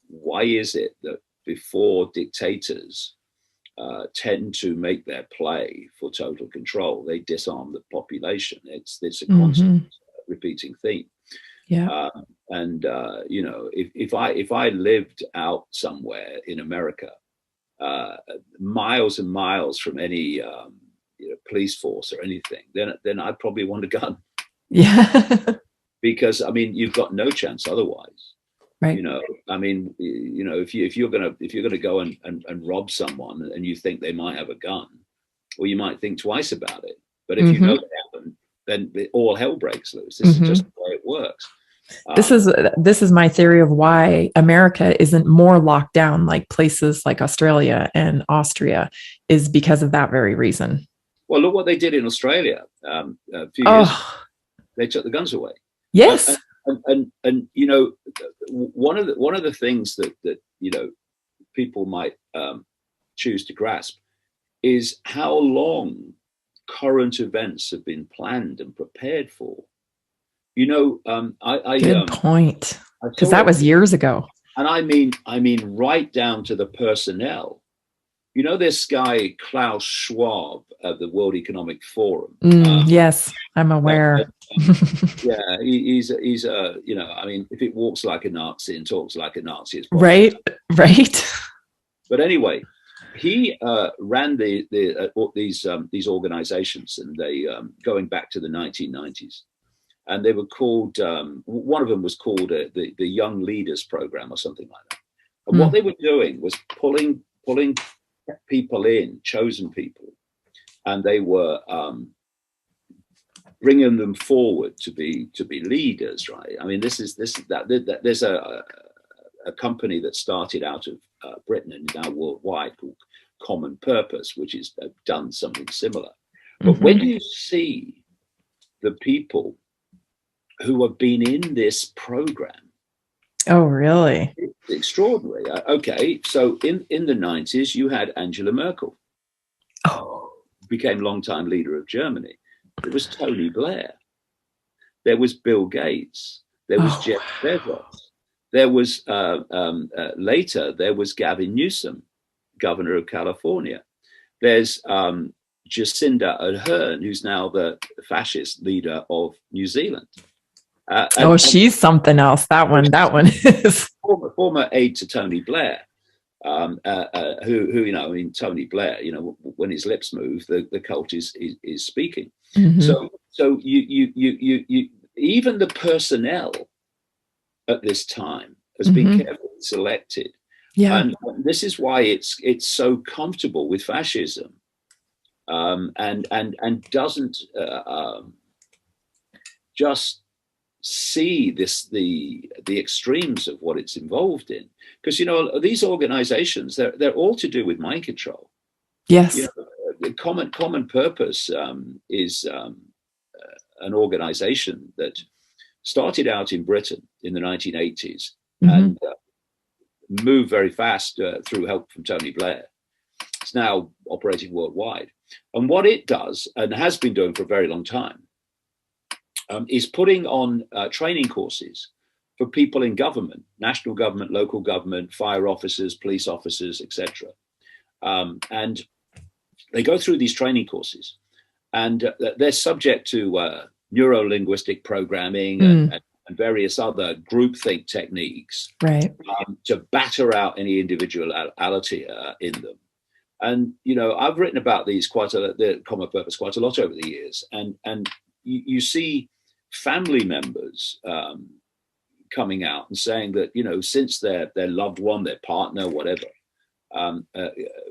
why is it that before dictators tend to make their play for total control, they disarm the population? It's a constant repeating theme. Yeah. If I lived out somewhere in America, miles and miles from any police force or anything, then I'd probably want a gun. Yeah. Because you've got no chance otherwise. Right. If you're gonna go and rob someone and you think they might have a gun, well, you might think twice about it. But if you know they haven't, then all hell breaks loose. This is just the way it works. This is my theory of why America isn't more locked down like places like Australia and Austria, is because of that very reason. Well, look what they did in Australia a few years ago. They took the guns away. Yes. And one of the things that people might choose to grasp is how long current events have been planned and prepared for. Good point. Because that was years ago. And I mean right down to the personnel. This guy Klaus Schwab of the World Economic Forum. Yes, I'm aware. Yeah, he's if it walks like a Nazi and talks like a Nazi, it's right. But anyway, he ran these organizations, and they going back to the 1990s, and they were called. One of them was called the Young Leaders Program or something like that. And what they were doing was pulling people in, chosen people, and they were bringing them forward to be leaders, right? There's a company that started out of Britain and now worldwide called Common Purpose, which has done something similar. But when you see the people who have been in this program, oh, really? it's extraordinary. Okay, so in the 90s, you had Angela Merkel, became longtime leader of Germany. There was Tony Blair. There was Bill Gates. There was Jeff Bezos. There was later, there was Gavin Newsom, governor of California. There's Jacinda Ardern, who's now the fascist leader of New Zealand. She's something else. That one is former aide to Tony Blair, who you know, I mean, Tony Blair, you know, when his lips move, the cult is speaking. So you even the personnel at this time has been carefully selected. Yeah. And this is why it's so comfortable with fascism, and doesn't just see the extremes of what it's involved in. Because, you know, these organizations, they're all to do with mind control. Yes. You know, the Common Purpose is an organization that started out in Britain in the 1980s and moved very fast through help from Tony Blair. It's now operating worldwide. And what it does, and has been doing for a very long time, is putting on training courses for people in government, national government, local government, fire officers, police officers, etc. And they go through these training courses, and they're subject to neuro-linguistic programming and various other groupthink techniques, right, to batter out any individuality in them. And, you know, I've written about these the Common Purpose quite a lot over the years, and you see family members coming out and saying that, you know, since their loved one, their partner, whatever,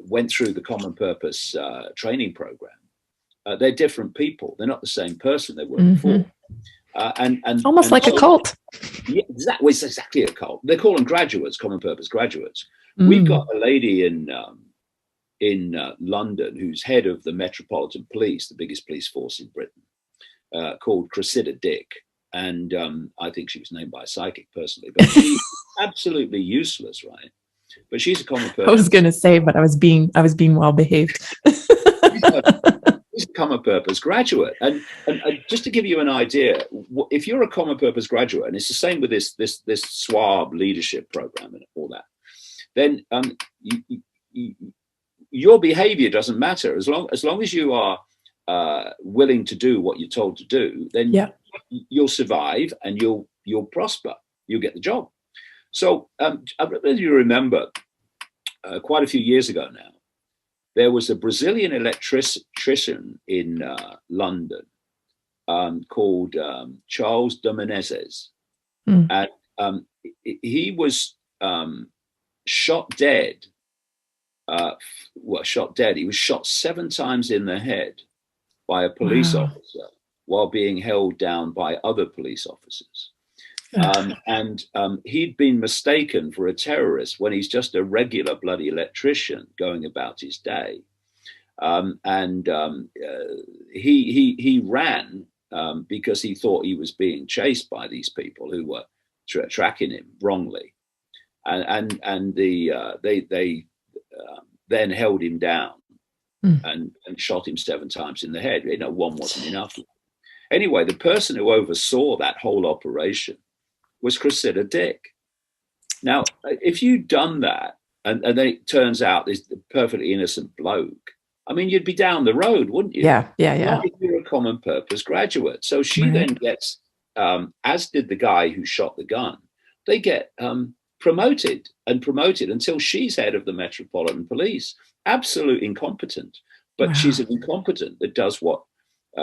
went through the Common Purpose training program, they're different people. They're not the same person they were before. And almost like a cult. Yeah, exactly. It's exactly a cult. They call them graduates, Common Purpose graduates. We've got a lady in London who's head of the Metropolitan Police, the biggest police force in Britain, called Cressida Dick. And I think she was named by a psychic personally, but she's absolutely useless, right? But she's a Common Purpose. I was going to say, but I was being well behaved. She's a Common Purpose graduate, and just to give you an idea, if you're a Common Purpose graduate, and it's the same with this SWAB leadership program and all that, then your behavior doesn't matter as long as you are willing to do what you're told to do. Then you'll survive and you'll prosper. You'll get the job. So I don't know if you remember, quite a few years ago now, there was a Brazilian electrician in London called Charles de Menezes. And he was shot dead. Shot dead. He was shot 7 times in the head by a police officer while being held down by other police officers. He'd been mistaken for a terrorist when he's just a regular bloody electrician going about his day. He ran because he thought he was being chased by these people who were tracking him wrongly. They then held him down and shot him 7 times in the head. You know, one wasn't enough. Anyway, the person who oversaw that whole operation was Cressida Dick. Now, if you'd done that, and then it turns out this perfectly innocent bloke, I mean, you'd be down the road, wouldn't you? Yeah. Not if you're a Common Purpose graduate. So she then gets, as did the guy who shot the gun, they get promoted until she's head of the Metropolitan Police. Absolute incompetent, but she's an incompetent that does what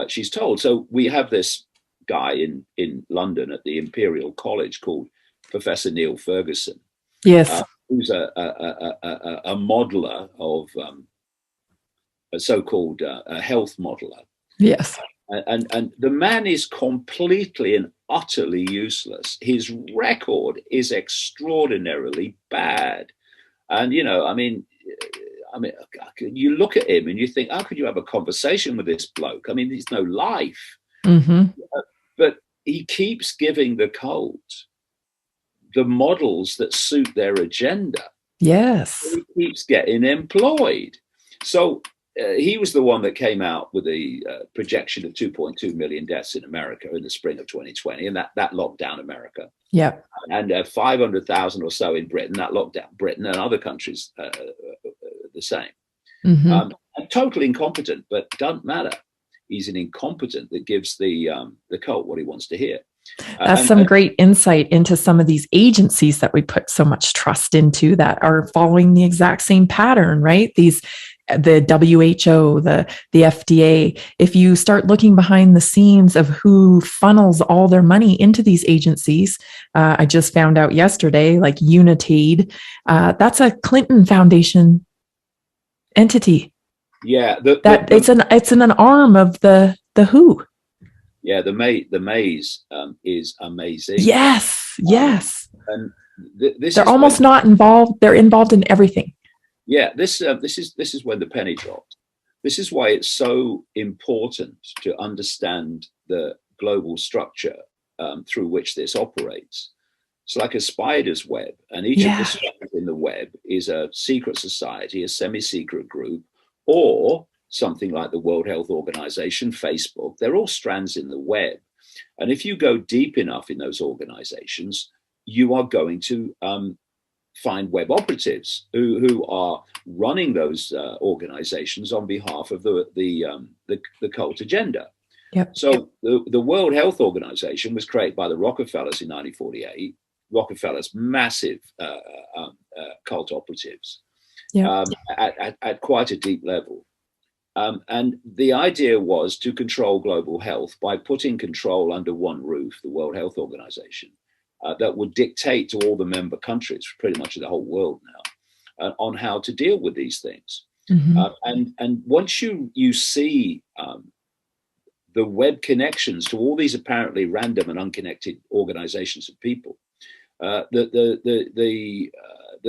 she's told. So we have this guy in London at the Imperial College called Professor Neil Ferguson. Yes, who's a modeler of a so-called health modeler. Yes, and the man is completely and utterly useless. His record is extraordinarily bad, and you know, I mean, I mean, you look at him and you think, how could you have a conversation with this bloke? I mean, there's no life. But he keeps giving the cult the models that suit their agenda. Yes. He keeps getting employed. So he was the one that came out with the projection of 2.2 million deaths in America in the spring of 2020, and that locked down America. Yeah. And 500,000 or so in Britain, that locked down Britain, and other countries the same. Totally incompetent, but doesn't matter. He's an incompetent that gives the cult what he wants to hear. That's some great insight into some of these agencies that we put so much trust into that are following the exact same pattern, right? The WHO, the FDA. If you start looking behind the scenes of who funnels all their money into these agencies, I just found out yesterday, like Unitaid, that's a Clinton Foundation entity. Yeah, it's an arm of the WHO. Yeah, the maze is amazing. Yes, yes. And they're almost not involved. They're involved in everything. Yeah, this is when the penny dropped. This is why it's so important to understand the global structure through which this operates. It's like a spider's web, and each of the strands in the web is a secret society, a semi-secret group, or something like the World Health Organization, Facebook. They're all strands in the web. And if you go deep enough in those organizations, you are going to find web operatives who are running those organizations on behalf of the cult agenda. Yep. So the World Health Organization was created by the Rockefellers in 1948. Rockefellers, massive cult operatives at quite a deep level. And the idea was to control global health by putting control under one roof, the World Health Organization, that would dictate to all the member countries, pretty much the whole world now, on how to deal with these things. And once you see the web connections to all these apparently random and unconnected organizations of people, the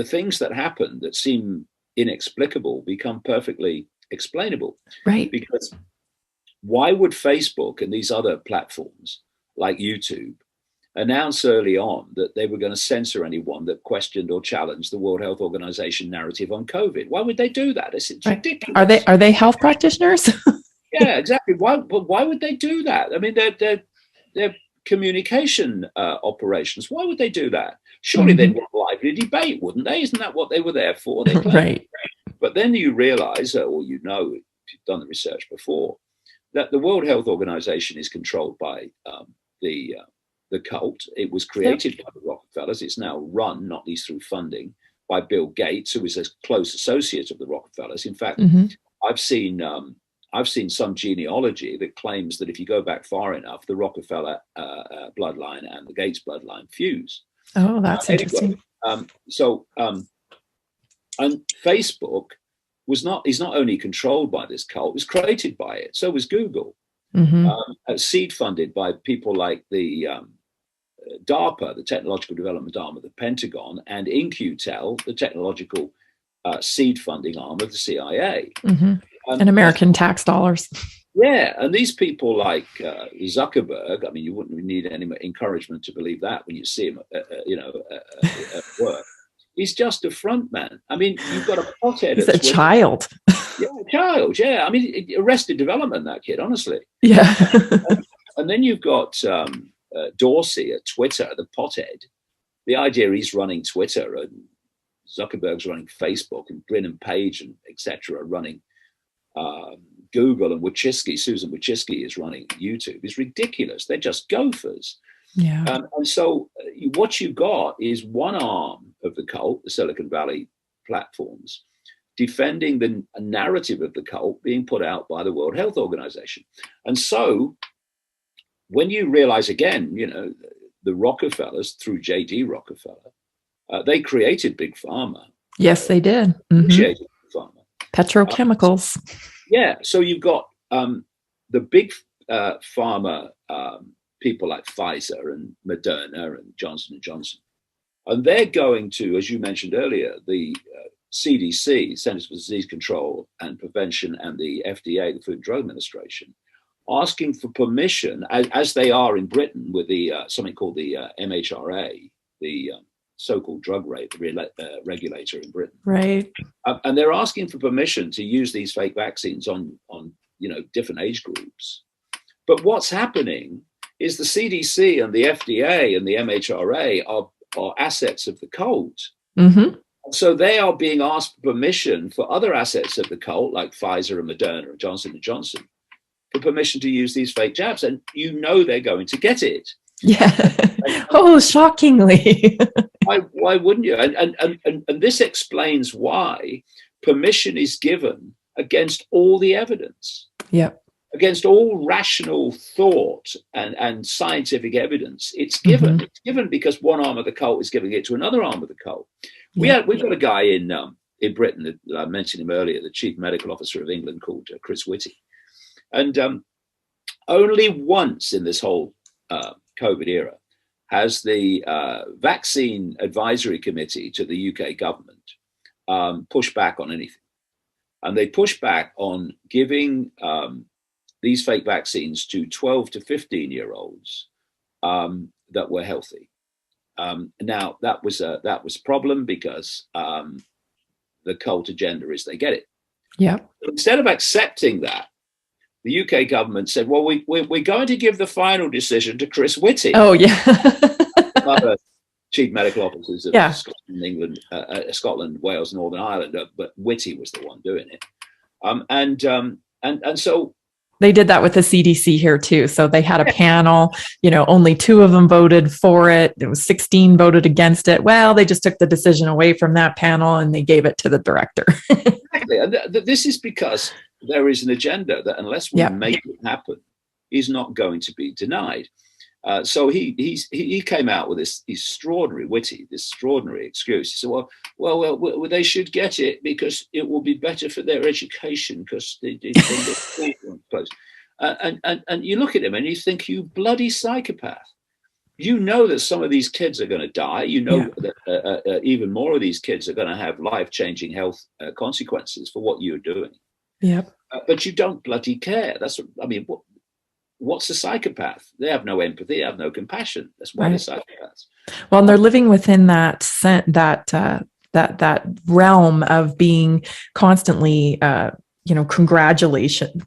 things that happen that seem inexplicable become perfectly explainable. Right. Because why would Facebook and these other platforms like YouTube announce early on that they were going to censor anyone that questioned or challenged the World Health Organization narrative on COVID? Why would they do that? It's ridiculous. Are they health practitioners? Yeah, exactly. Why would they do that? I mean, they're communication operations. Why would they do that? Surely they'd want lively debate, wouldn't they? Isn't that what they were there for? They Right. But then you realize, or you know, if you've done the research before, that the World Health Organization is controlled by the cult. It was created by the Rockefellers. It's now run, not least through funding, by Bill Gates, who is a close associate of the Rockefellers. In fact, I've seen some genealogy that claims that if you go back far enough, the Rockefeller bloodline and the Gates bloodline fuse. Oh, that's interesting. And Facebook is not only controlled by this cult, it was created by it. So was Google. Seed funded by people like the DARPA, the technological development arm of the Pentagon, and InQtel, the technological seed funding arm of the CIA. And American tax dollars. Yeah, and these people like Zuckerberg, I mean, you wouldn't need any encouragement to believe that when you see him, at work. He's just a front man. I mean, you've got a pothead. He's a child. Yeah, a child. Yeah, I mean, Arrested Development, that kid, honestly. Yeah. And then you've got Dorsey at Twitter, the pothead. The idea he's running Twitter and Zuckerberg's running Facebook and Brin and Page and etc. are running Google, and Susan Wojcicki is running YouTube is ridiculous. They're just gophers. Yeah. And so what you got is one arm of the cult, the Silicon Valley platforms, defending the narrative of the cult being put out by the World Health Organization. And so when you realize again, the Rockefellers through J.D. Rockefeller, they created Big Pharma. Yes, they did. Big Pharma. Petrochemicals. Yeah. So you've got the big pharma people like Pfizer and Moderna and Johnson & Johnson. And they're going to, as you mentioned earlier, the CDC, Centers for Disease Control and Prevention, and the FDA, the Food and Drug Administration, asking for permission, as they are in Britain with the something called the MHRA, the so-called drug regulator in Britain. Right. And they're asking for permission to use these fake vaccines on different age groups. But what's happening is the CDC and the FDA and the MHRA are assets of the cult. Mm-hmm. So they are being asked permission for other assets of the cult, like Pfizer and Moderna and Johnson & Johnson, for permission to use these fake jabs. And they're going to get it. Yeah. Oh, shockingly. Why wouldn't you? And this explains why permission is given against all the evidence. Yep. Against all rational thought and scientific evidence. It's given. Mm-hmm. It's given because one arm of the cult is giving it to another arm of the cult. We've got a guy in Britain that I mentioned him earlier, the chief medical officer of England, called Chris Whitty. And only once in this whole COVID era has the vaccine advisory committee to the UK government pushed back on anything. And they pushed back on giving these fake vaccines to 12 to 15-year-olds that were healthy. Now that was a problem because the cult agenda is they get it. Yeah. Instead of accepting that, the UK government said, "Well, we're going to give the final decision to Chris Whitty." Oh yeah. Other chief medical officers of Yeah. Scotland, England, Scotland, Wales, Northern Ireland, but Whitty was the one doing it. And so. They did that with the CDC here too. So they had a panel, only 2 of them voted for it. It was 16 voted against it. Well, they just took the decision away from that panel and they gave it to the director. Exactly. And this is because there is an agenda that unless we make it happen, is not going to be denied. So he came out with this extraordinary excuse. He said, well, they should get it because it will be better for their education because they close. And you look at him and you think, you bloody psychopath. You know that some of these kids are going to die. You know that even more of these kids are going to have life-changing health consequences for what you're doing. Yep. But you don't bloody care. What's a psychopath? They have no empathy, they have no compassion. That's why they're psychopaths. Well, and they're living within that realm of being constantly,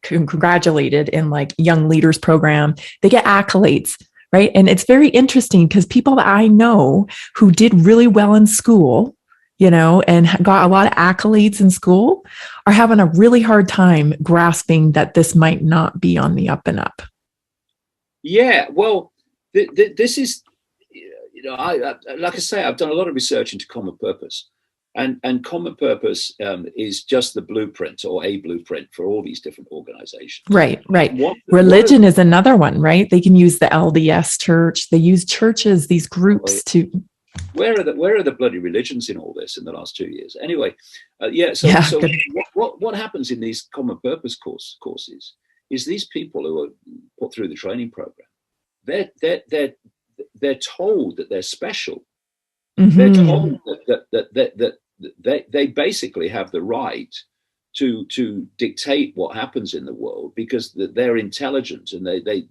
congratulated in like young leaders program. They get accolades, right? And it's very interesting because people that I know who did really well in school, and got a lot of accolades in school, are having a really hard time grasping that this might not be on the up and up. Yeah, well, this is, like I say, I've done a lot of research into common purpose, and common purpose is just the blueprint or a blueprint for all these different organizations. Right. Religion is another one, right? They can use the LDS church. They use churches, these groups to. Where are the bloody religions in all this in the last 2 years? Anyway, so what happens in these common purpose courses is these people who are put through the training program, they're told that they're special. Mm-hmm. They're told that they basically have the right to dictate what happens in the world because they're intelligent and they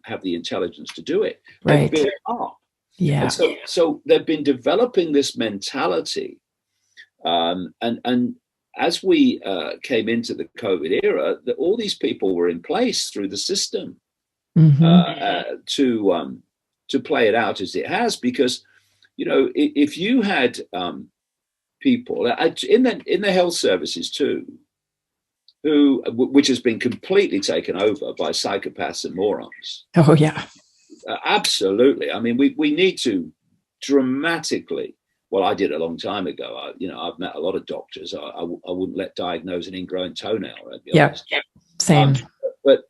have the intelligence to do it. Right. They build up. Yeah. And so they've been developing this mentality, and as we came into the COVID era, that all these people were in place through the system to play it out as it has. Because if you had people in the health services too, which has been completely taken over by psychopaths and morons. Oh yeah. Absolutely. I mean, we need to dramatically. Well, I did a long time ago. I've met a lot of doctors. I wouldn't let diagnose an ingrowing toenail. Yeah, same. But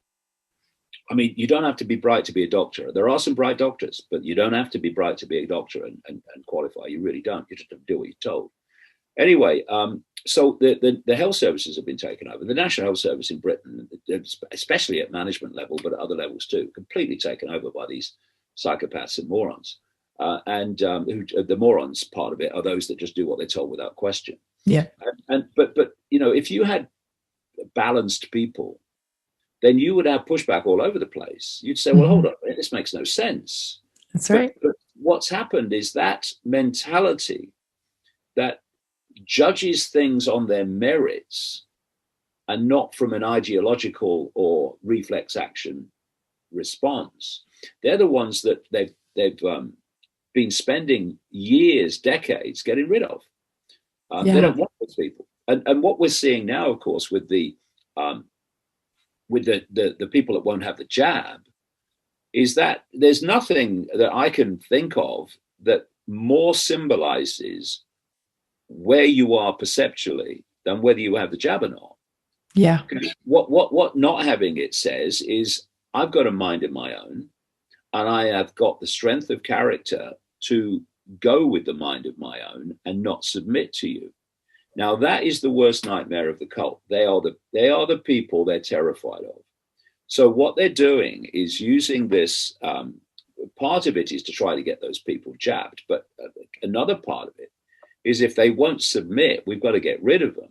I mean, you don't have to be bright to be a doctor. There are some bright doctors, but you don't have to be bright to be a doctor and qualify. You really don't. You just have to do what you're told. Anyway, so the health services have been taken over. The National Health Service in Britain, especially at management level, but at other levels too, completely taken over by these psychopaths and morons. who the morons part of it are those that just do what they're told without question. Yeah. But if you had balanced people, then you would have pushback all over the place. You'd say, well, hold on, this makes no sense. That's right. But what's happened is that mentality that judges things on their merits and not from an ideological or reflex action response. They're the ones that they've been spending years, decades getting rid of. They don't want those people. And what we're seeing now, of course, with the people that won't have the jab, is that there's nothing that I can think of that more symbolizes where you are perceptually than whether you have the jab or not. Yeah. What not having it says is I've got a mind of my own, and I have got the strength of character to go with the mind of my own and not submit to you. Now, that is the worst nightmare of the cult. They are the people they're terrified of. So what they're doing is using this. Part of it is to try to get those people jabbed, but another part of it is if they won't submit, we've got to get rid of them.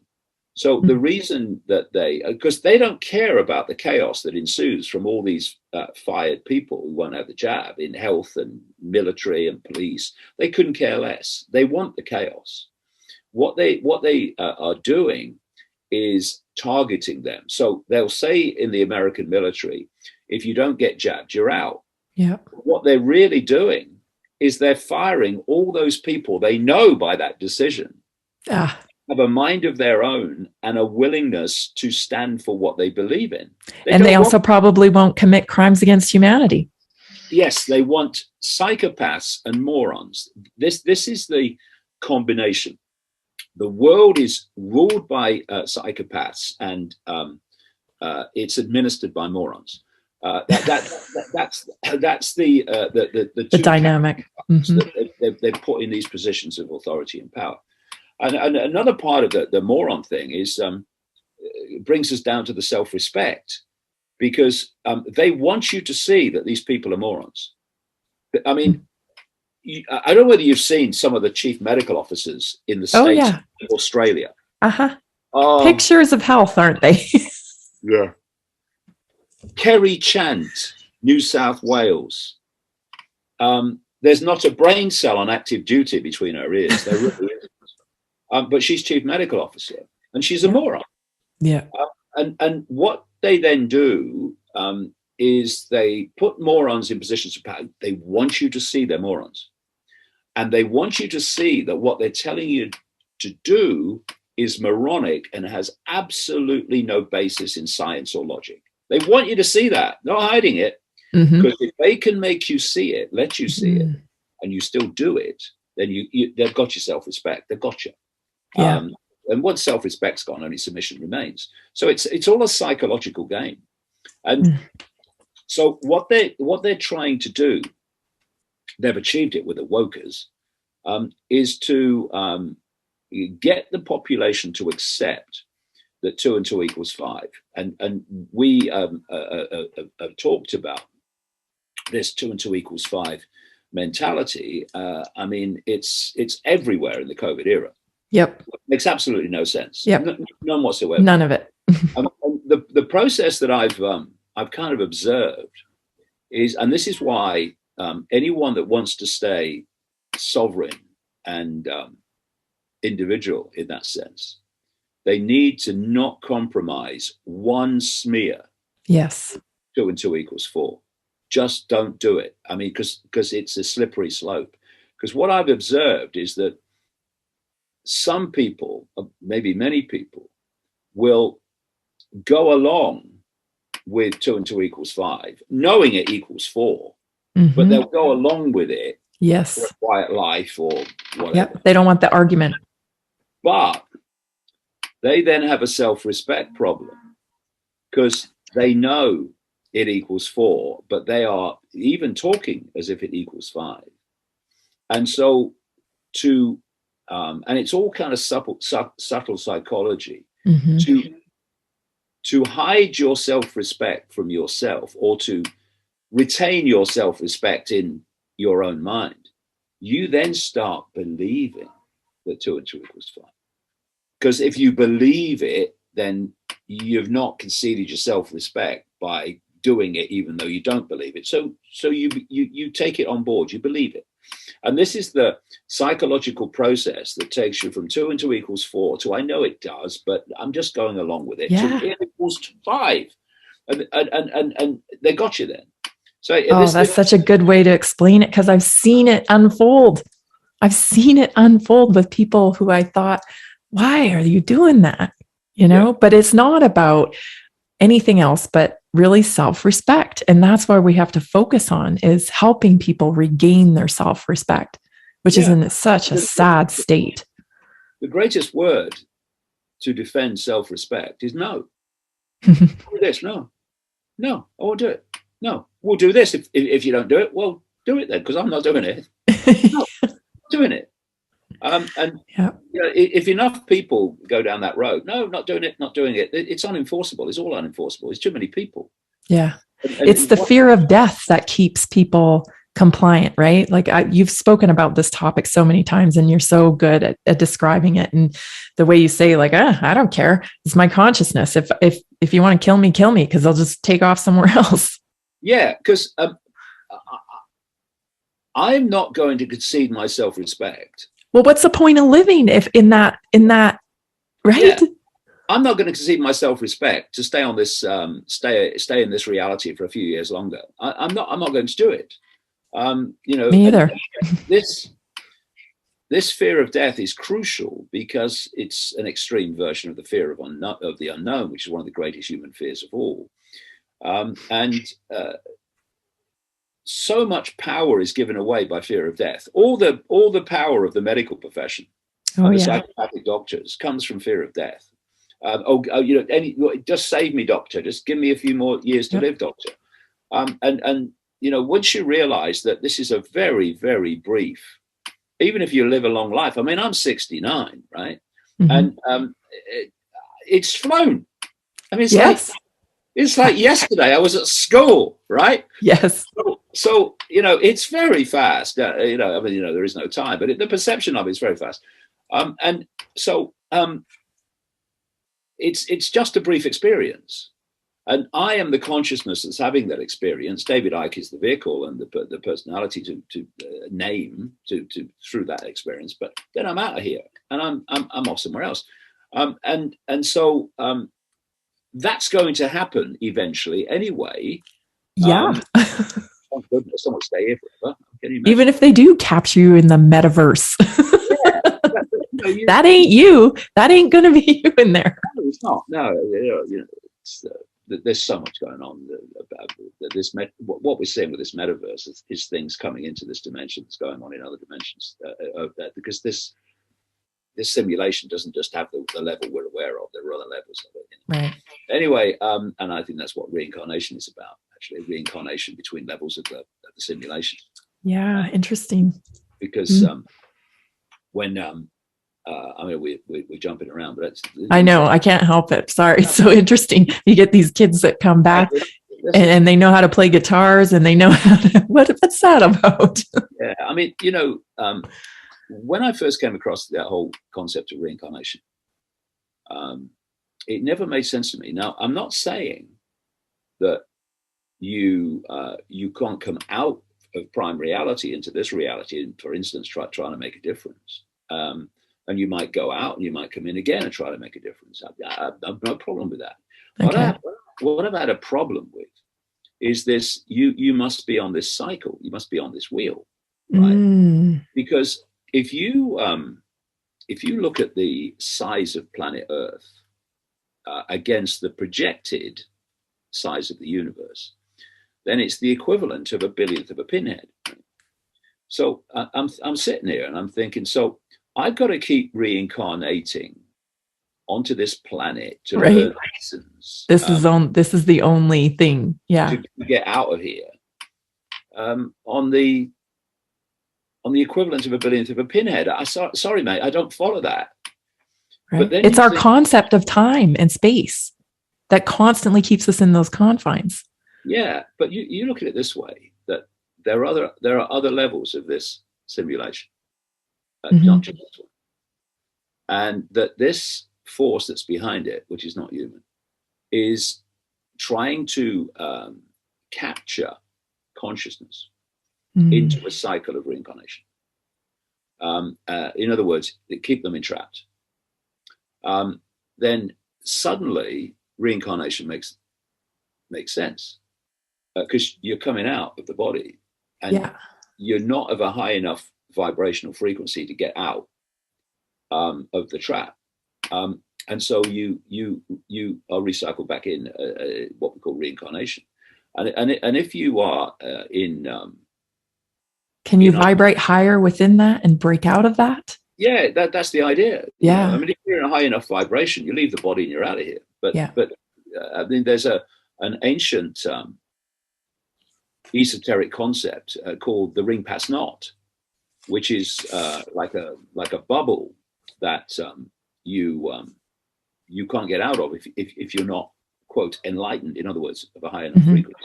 So the reason that because they don't care about the chaos that ensues from all these fired people who won't have the jab in health and military and police, they couldn't care less. They want the chaos. What they are doing is targeting them. So they'll say in the American military, if you don't get jabbed, you're out. Yeah. What they're really doing is they're firing all those people they know by that decision have a mind of their own and a willingness to stand for what they believe in. They also probably won't commit crimes against humanity. Yes, they want psychopaths and morons. This is the combination. The world is ruled by psychopaths, and it's administered by morons. That's the dynamic that they've put in these positions of authority and power. And another part of the moron thing is it brings us down to the self-respect, because they want you to see that these people are morons. I mean, I don't know whether you've seen some of the chief medical officers in the States, in Australia. Pictures of health, aren't they? Yeah. Kerry Chant, New South Wales. There's not a brain cell on active duty between her ears. There really is. But she's chief medical officer, and she's a moron. Yeah. And what they then do is they put morons in positions of power. They want you to see they're morons. And they want you to see that what they're telling you to do is moronic and has absolutely no basis in science or logic. They want you to see that, not hiding it. Because if they can make you see it, let you see it, and you still do it, then they've got your self-respect. They've got you. Yeah. And once self-respect's gone, only submission remains. So it's all a psychological game. And so what they're trying to do, they've achieved it with the wokers, is to get the population to accept that 2 and 2 equals 5. And we have talked about this 2 and 2 equals 5 mentality. I mean, it's everywhere in the COVID era. Yep. It makes absolutely no sense. Yep. None whatsoever. None of it. The process that I've kind of observed is, and this is why anyone that wants to stay sovereign and individual in that sense, they need to not compromise one smear. Yes. 2 and 2 equals 4. Just don't do it. I mean, because it's a slippery slope. Because what I've observed is that some people, maybe many people, will go along with 2 and 2 equals 5, knowing it equals 4, but they'll go along with it for a quiet life or whatever. Yep. They don't want the argument. But they then have a self-respect problem, because they know it equals 4, but they are even talking as if it equals 5. And so and it's all kind of subtle psychology, to hide your self-respect from yourself, or to retain your self-respect in your own mind, you then start believing that 2 and 2 equals 5. Because if you believe it, then you've not conceded your self-respect by doing it, even though you don't believe it. So you take it on board, you believe it. And this is the psychological process that takes you from 2 and 2 equals 4 to I know it does, but I'm just going along with it. Yeah. To it equals 5. And they got you then. So that's such a good way to explain it, because I've seen it unfold. I've seen it unfold with people who I thought, why are you doing that? But it's not about anything else but really self-respect. And that's where we have to focus on, is helping people regain their self-respect, which is in such a sad state. The greatest word to defend self-respect is no. Do this, no, I won't do it. No, we'll do this. If you don't do it, well, do it then, because I'm not doing it. No, I'm not doing it. If enough people go down that road, no, not doing it, it's unenforceable. It's all unenforceable. It's too many people. Yeah. It's the fear of death that keeps people compliant, right? Like you've spoken about this topic so many times, and you're so good at describing it. And the way you say, like, I don't care. It's my consciousness. If you want to kill me, because I'll just take off somewhere else. Yeah, because I'm not going to concede my self-respect. Well, what's the point of living if in that, right? Yeah. I'm not going to concede my self-respect to stay on this, stay in this reality for a few years longer. I'm not going to do it. Me either. This fear of death is crucial because it's an extreme version of the fear of the unknown, which is one of the greatest human fears of all. So much power is given away by fear of death. All the power of the medical profession, the psychopathic doctors, comes from fear of death. Just save me, doctor. Just give me a few more years to live, doctor. Once you realize that this is a very, very brief, even if you live a long life. I mean, I'm 69, right? Mm-hmm. And it's flown. I mean, it's like yesterday I was at school, right? Yes. So it's very fast. There is no time, but the perception of it is very fast. It's just a brief experience, and I am the consciousness that's having that experience. David Icke is the vehicle and the personality to name through that experience. But then I'm out of here, and I'm off somewhere else. So that's going to happen eventually anyway. Yeah. Thank goodness, someone stay here forever. Even if they do capture you in the metaverse. That ain't you. That ain't going to be you in there. No, it's not. No, there's so much going on about this. What we're seeing with this metaverse is things coming into this dimension that's going on in other dimensions. Because this simulation doesn't just have the level we're aware of. There are other levels of it. Right. Anyway, and I think that's what reincarnation is about. Actually, reincarnation between levels of the simulation. Yeah, interesting. Because when we're jumping around, but I know, I can't help it. Sorry, it's so interesting. You get these kids that come back and they know how to play guitars, and they know how to. What's that about? Yeah, I mean, when I first came across that whole concept of reincarnation, it never made sense to me. Now, I'm not saying that you can't come out of prime reality into this reality, and for instance, trying to make a difference. And you might go out and you might come in again and try to make a difference. I've no problem with that. Okay. What I've had a problem with is this: you must be on this cycle. You must be on this wheel, right? Because if you look at the size of planet Earth against the projected size of the universe, then it's the equivalent of a billionth of a pinhead. So I'm sitting here and I'm thinking, so I've got to keep reincarnating onto this planet to earn lessons. This is the only thing, to get out of here. On the equivalent of a billionth of a pinhead. Sorry, mate, I don't follow that. Right. But then it's our concept of time and space that constantly keeps us in those confines. Yeah, but you look at it this way: that there are other levels of this simulation, Mhm. not just this one. And that this force that's behind it, which is not human, is trying to capture consciousness into a cycle of reincarnation. In other words, keep them entrapped. Then suddenly reincarnation makes sense, because you're coming out of the body and you're not of a high enough vibrational frequency to get out of the trap. And so you are recycled back in what we call reincarnation. And if you are can you vibrate higher within that and break out of that? Yeah, that's the idea. Yeah. You know? I mean, if you're in a high enough vibration, you leave the body and you're out of here. But I mean, there's an ancient esoteric concept called the ring pass not, which is like a bubble that you can't get out of if you're not, quote, enlightened, in other words, of a high enough frequency.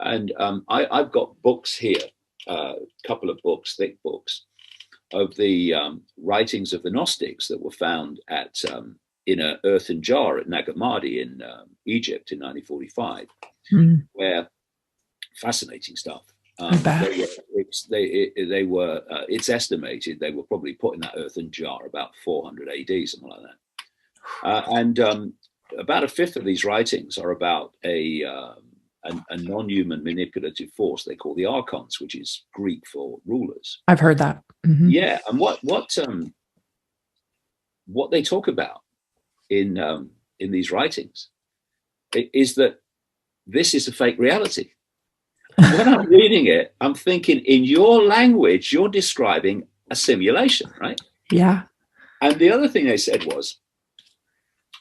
And I've got books here, a couple of books, thick books, of the writings of the Gnostics that were found in an earthen jar at Nag Hammadi in Egypt in 1945, where fascinating stuff. It's estimated they were probably put in that earthen jar about 400 AD, something like that. And about a fifth of these writings are about a non-human manipulative force they call the archons, which is Greek for rulers. I've heard that. Yeah, and what they talk about in these writings is that this is a fake reality. When I'm reading it, I'm thinking, in your language, you're describing a simulation, right? Yeah. And the other thing they said was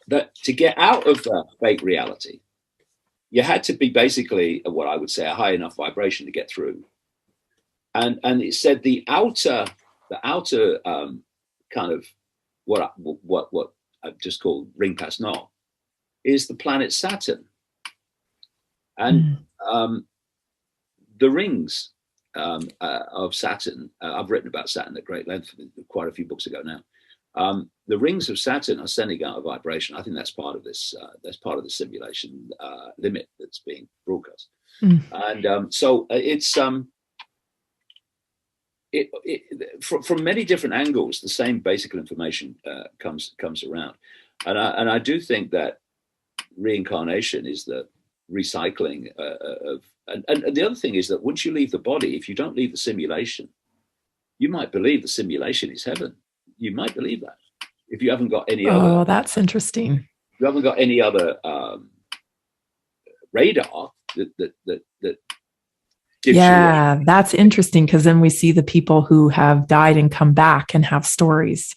that to get out of the fake reality, you had to be basically what I would say a high enough vibration to get through. And it said the outer kind of what I've just called ring pass not is the planet Saturn. And the rings of Saturn, I've written about Saturn at great length quite a few books ago now. The rings of Saturn are sending out a vibration. I think that's part of this. That's part of the simulation limit that's being broadcast. And so it's from many different angles, the same basic information comes around. And I do think that reincarnation is the recycling of. And the other thing is that once you leave the body, if you don't leave the simulation, you might believe the simulation is heaven. You might believe that if you haven't got any other. Oh, that's interesting. You haven't got any other radar that. Yeah, that's interesting, because then we see the people who have died and come back and have stories,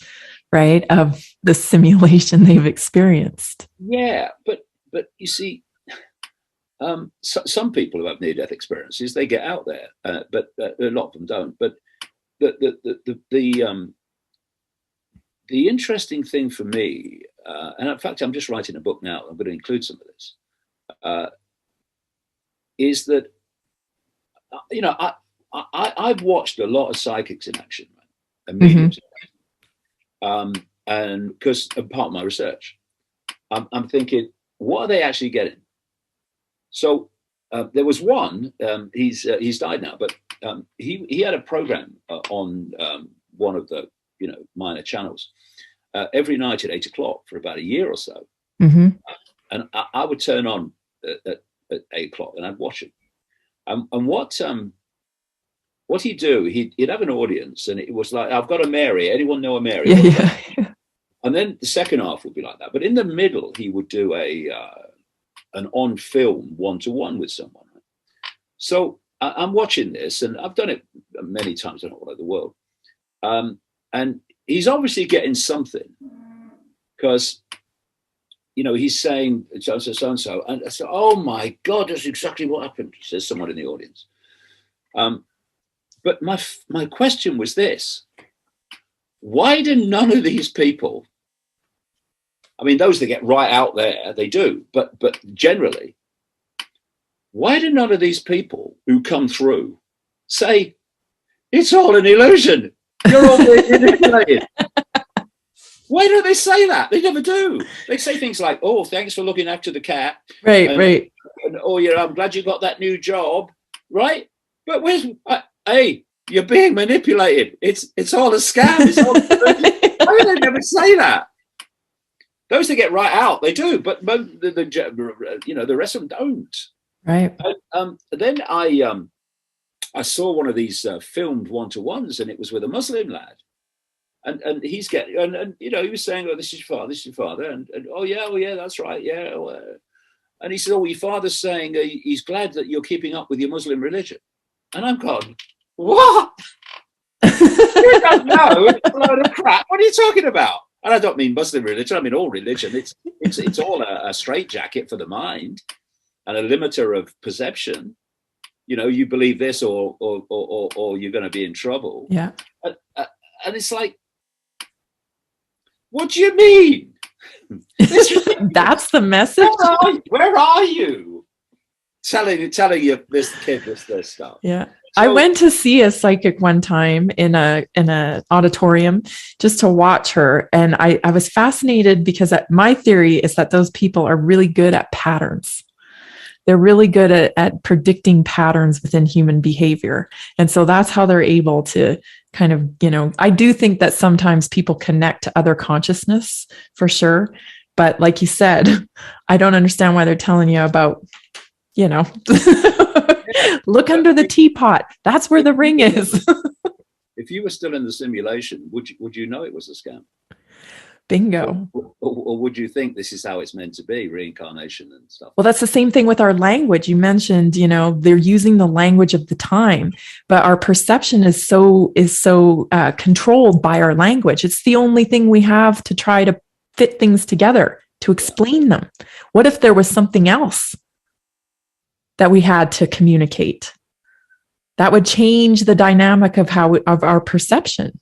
right, of the simulation they've experienced. Yeah, but you see. Some people who have near-death experiences, they get out there, but a lot of them don't. But the interesting thing for me, and in fact, I'm just writing a book now. I'm going to include some of this. Is that I've watched a lot of psychics in action, right? And mediums, and because of part of my research, I'm thinking, what are they actually getting? So there was one. He's died now, but he had a program on one of the minor channels every night at 8 o'clock for about a year or so, and I would turn on at 8 o'clock and I'd watch it. And what he'd do, he'd have an audience, and it was like, I've got a Mary. Anyone know a Mary? Yeah. And then the second half would be like that. But in the middle, he would do an on-film one-to-one with someone. So I'm watching this, and I've done it many times all over the world. And he's obviously getting something, because, he's saying so-and-so, so-and-so. And I said, oh, my God, that's exactly what happened, says someone in the audience. But my question was this. Why do none of these people, I mean, those that get right out there, they do, but generally, why do none of these people who come through say, It's all an illusion. You're all being manipulated. Why don't they say that? They never do. They say things like, "Oh, thanks for looking after the cat." Right, right. And, "Oh, yeah, I'm glad you got that new job." Right? But hey, you're being manipulated. It's all a scam. It's all why do they never say that? Those that get right out, they do, but the rest of them don't. Right. Then I saw one of these filmed one-to-ones, and it was with a Muslim lad. And he's getting, and he was saying, "Oh, this is your father," and oh yeah, that's right, yeah. And he said, "Oh, your father's saying he's glad that you're keeping up with your Muslim religion." And I'm going, "What? You don't know? It's a load of crap. What are you talking about?" And I don't mean Muslim religion. I mean all religion. It's all a straitjacket for the mind and a limiter of perception. You believe this, or you're going to be in trouble. Yeah. And it's like, what do you mean? That's the message. Where are you? Telling you this kid this stuff. Yeah. So, I went to see a psychic one time in a auditorium just to watch her. And I was fascinated because my theory is that those people are really good at patterns. They're really good at predicting patterns within human behavior. And so that's how they're able to kind of, I do think that sometimes people connect to other consciousness for sure. But like you said, I don't understand why they're telling you about, look under the teapot. That's where the ring is. If you were still in the simulation, would you know it was a scam? Bingo. Or would you think this is how it's meant to be, reincarnation and stuff? Well, that's the same thing with our language. You mentioned, they're using the language of the time, but our perception is so controlled by our language. It's the only thing we have to try to fit things together, to explain them. What if there was something else that we had to communicate? That would change the dynamic of our perception.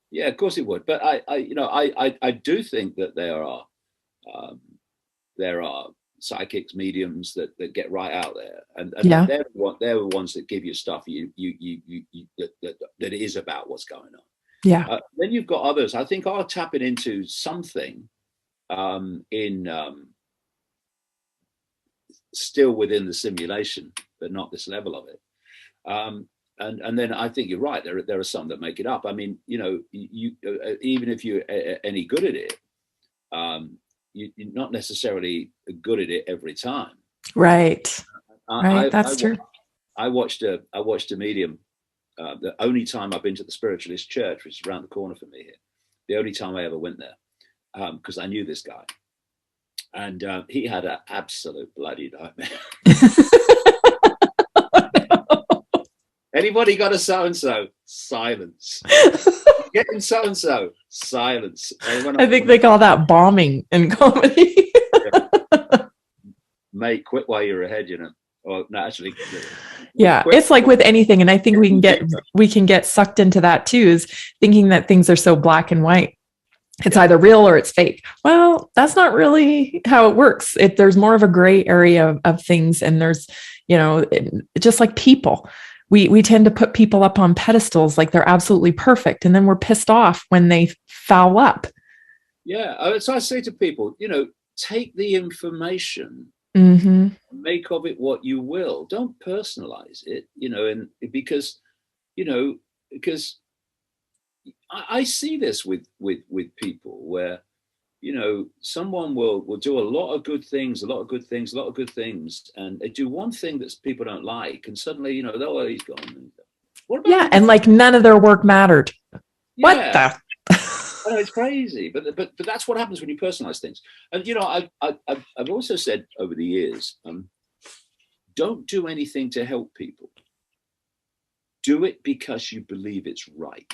Yeah, of course it would. But I do think that there are psychics, mediums that get right out there, and they're the ones that give you stuff that is about what's going on. Yeah. Then you've got others, I think, are tapping into something still within the simulation, but not this level of it. And then I think you're right. There are some that make it up. I mean, you even if you're any good at it, you're not necessarily good at it every time. Right. That's true. I watched a medium. The only time I've been to the spiritualist church, which is around the corner for me here, the only time I ever went there, because I knew this guy, and he had an absolute bloody nightmare. Anybody got a so-and-so? Silence. Getting so-and-so? Silence. I think they call that bombing in comedy. Mate, quit while you're ahead, Or no, actually. Yeah, it's like with anything. And I think we can get sucked into that too, is thinking that things are so black and white. It's either real or it's fake. Well, that's not really how it works. There's more of a gray area of things. And there's, just like people. We tend to put people up on pedestals like they're absolutely perfect. And then we're pissed off when they foul up. Yeah. So I say to people, take the information, make of it what you will. Don't personalize it, and because I see this with people where, someone will do a lot of good things, and they do one thing that people don't like, and suddenly, he's gone. What about and like none of their work mattered. Yeah. What the? I know, it's crazy, but that's what happens when you personalize things. And I've also said over the years, don't do anything to help people. Do it because you believe it's right.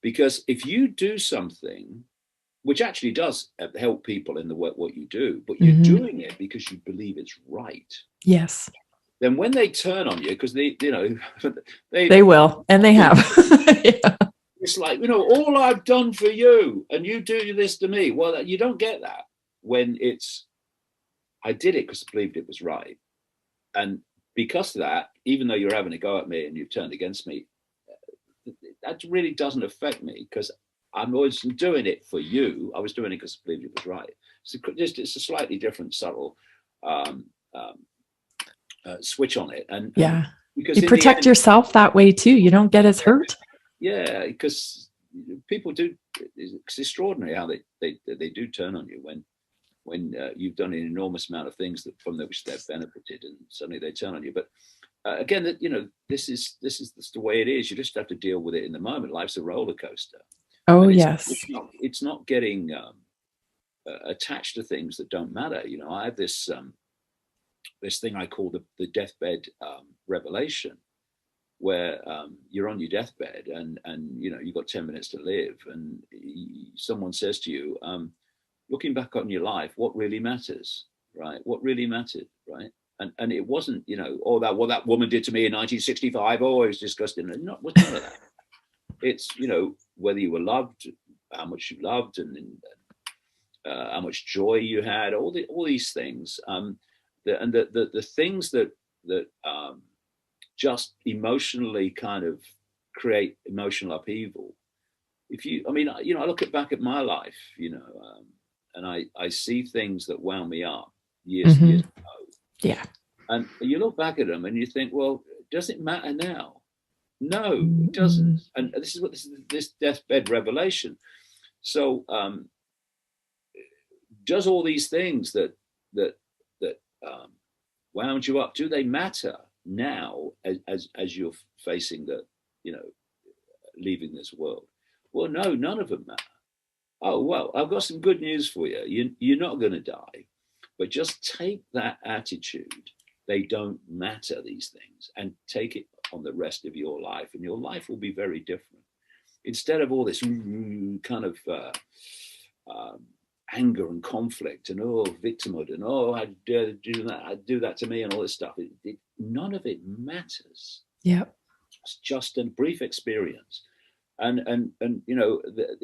Because if you do something which actually does help people in the work, what you do, but you're doing it because you believe it's right. Yes. Then when they turn on you, because they will, and they have. Yeah. It's like, all I've done for you, and you do this to me. Well, you don't get that when it's, I did it because I believed it was right. And because of that, even though you're having a go at me and you've turned against me, that really doesn't affect me because I'm always doing it for you. I was doing it because I believed it was right. So it's a slightly different, subtle switch on it. And because you protect yourself that way too. You don't get as hurt. Yeah, because people do. It's extraordinary how they do turn on you when you've done an enormous amount of things from which they've benefited, and suddenly they turn on you. But again, that this is the way it is. You just have to deal with it in the moment. Life's a roller coaster. Oh, and yes. It's not getting attached to things that don't matter. I have this thing I call the deathbed revelation, where you're on your deathbed and you've got 10 minutes to live, and someone says to you, looking back on your life, what really matters, right? What really mattered, right? And it wasn't, what that woman did to me in 1965. Oh, it was disgusting. None of that. It's, whether you were loved, how much you loved, and how much joy you had, all these things. The things that just emotionally kind of create emotional upheaval. I look back at my life, and I see things that wound me up years ago. Yeah. And you look back at them and you think, well, does it matter now? No, it doesn't. And this is this deathbed revelation. So does all these things that wound you up, do they matter now as you're facing leaving this world? Well, no, none of them matter. Oh, well, I've got some good news for you. You're not going to die, but just take that attitude. They don't matter, these things, and take it on the rest of your life, and your life will be very different. Instead of all this kind of anger and conflict and victimhood and I dare do that, I do that to me and all this stuff. None of it matters. Yeah, it's just a brief experience, and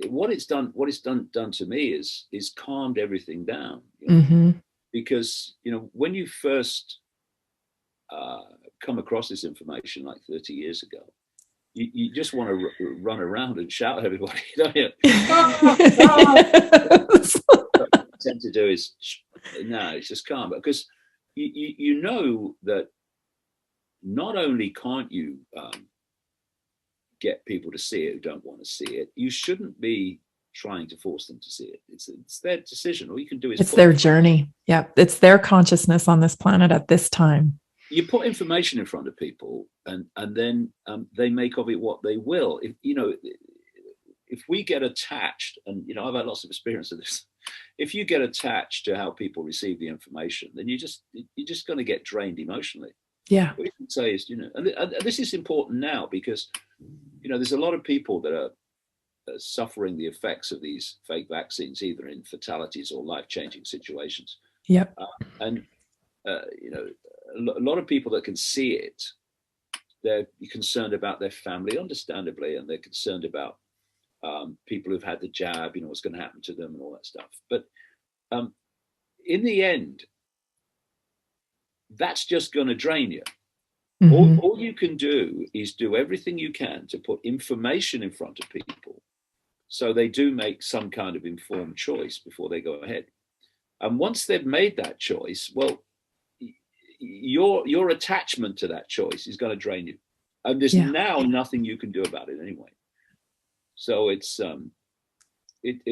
what it's done to me is calmed everything down. Because when you first come across this information like 30 years ago, you just want to run around and shout at everybody, don't you? What I tend to do is, no, it's just calm, because you know that not only can't you get people to see it who don't want to see it, you shouldn't be trying to force them to see it. It's their decision. All you can do is it's their journey. Yeah, it's their consciousness on this planet at this time. You put information in front of people, and then they make of it what they will. If we get attached, and I've had lots of experience of this. If you get attached to how people receive the information, then you're just going to get drained emotionally. Yeah. What you can say is, and this is important now, because there's a lot of people that are suffering the effects of these fake vaccines, either in fatalities or life-changing situations. Yep. A lot of people that can see it, they're concerned about their family, understandably, and they're concerned about people who've had the jab, what's going to happen to them and all that stuff. But in the end, that's just going to drain you. All you can do is do everything you can to put information in front of people so they do make some kind of informed choice before they go ahead. And once they've made that choice, well, your attachment to that choice is going to drain you, and there's now nothing you can do about it anyway. So it's I think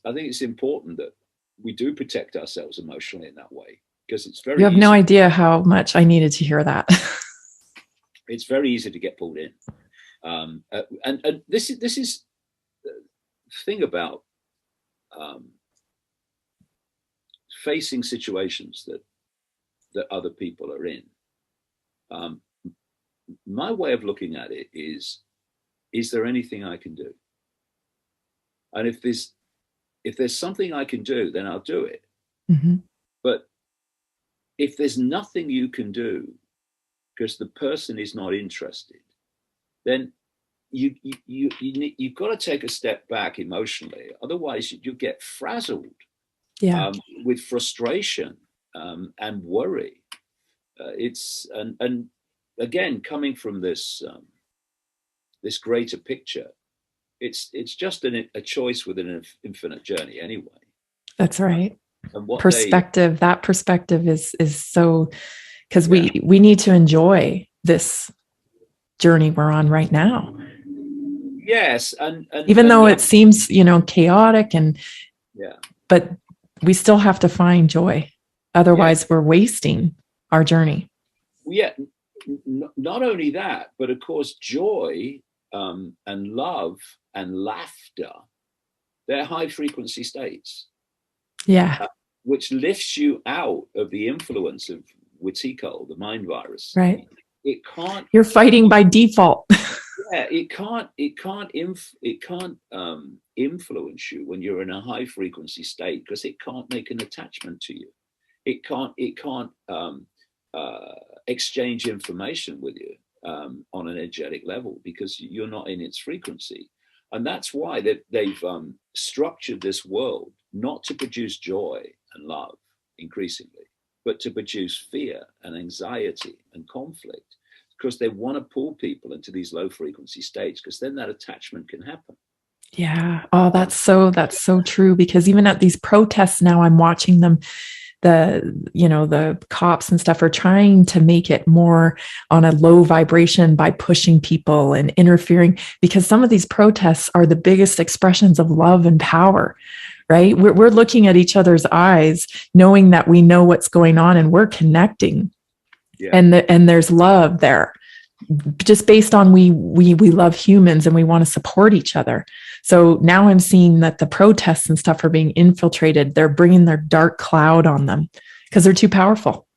it's important that we do protect ourselves emotionally in that way, because it's very. You have no idea how much I needed to hear that. It's very easy to get pulled in, and this is the thing about facing situations that other people are in. My way of looking at it is there anything I can do? And if there's something I can do, then I'll do it. But if there's nothing you can do because the person is not interested, then you've got to take a step back emotionally. Otherwise, you get frazzled with frustration and worry. And again, coming from this greater picture, it's just a choice within an infinite journey anyway. That's right. And what Perspective, that perspective is so, because we need to enjoy this journey we're on right now. Yes, and even though it seems, chaotic but we still have to find joy. Otherwise, we're wasting our journey. Yeah, not only that, but of course, joy and love and laughter, they're high frequency states. Yeah. Which lifts you out of the influence of Wetiko, the mind virus. Right. It can't. You're fighting by default. Yeah, it can't influence you when you're in a high frequency state, because it can't make an attachment to you. It can't exchange information with you on an energetic level, because you're not in its frequency. And that's why they've structured this world not to produce joy and love increasingly, but to produce fear and anxiety and conflict, because they want to pull people into these low frequency states, because then that attachment can happen. Yeah. Oh, that's so true. Because even at these protests now, I'm watching them. The cops and stuff are trying to make it more on a low vibration by pushing people and interfering, because some of these protests are the biggest expressions of love and power, right? We're looking at each other's eyes, knowing that we know what's going on and we're connecting. Yeah. And there's love there, just based on we love humans and we want to support each other. So now I'm seeing that the protests and stuff are being infiltrated. They're bringing their dark cloud on them because they're too powerful.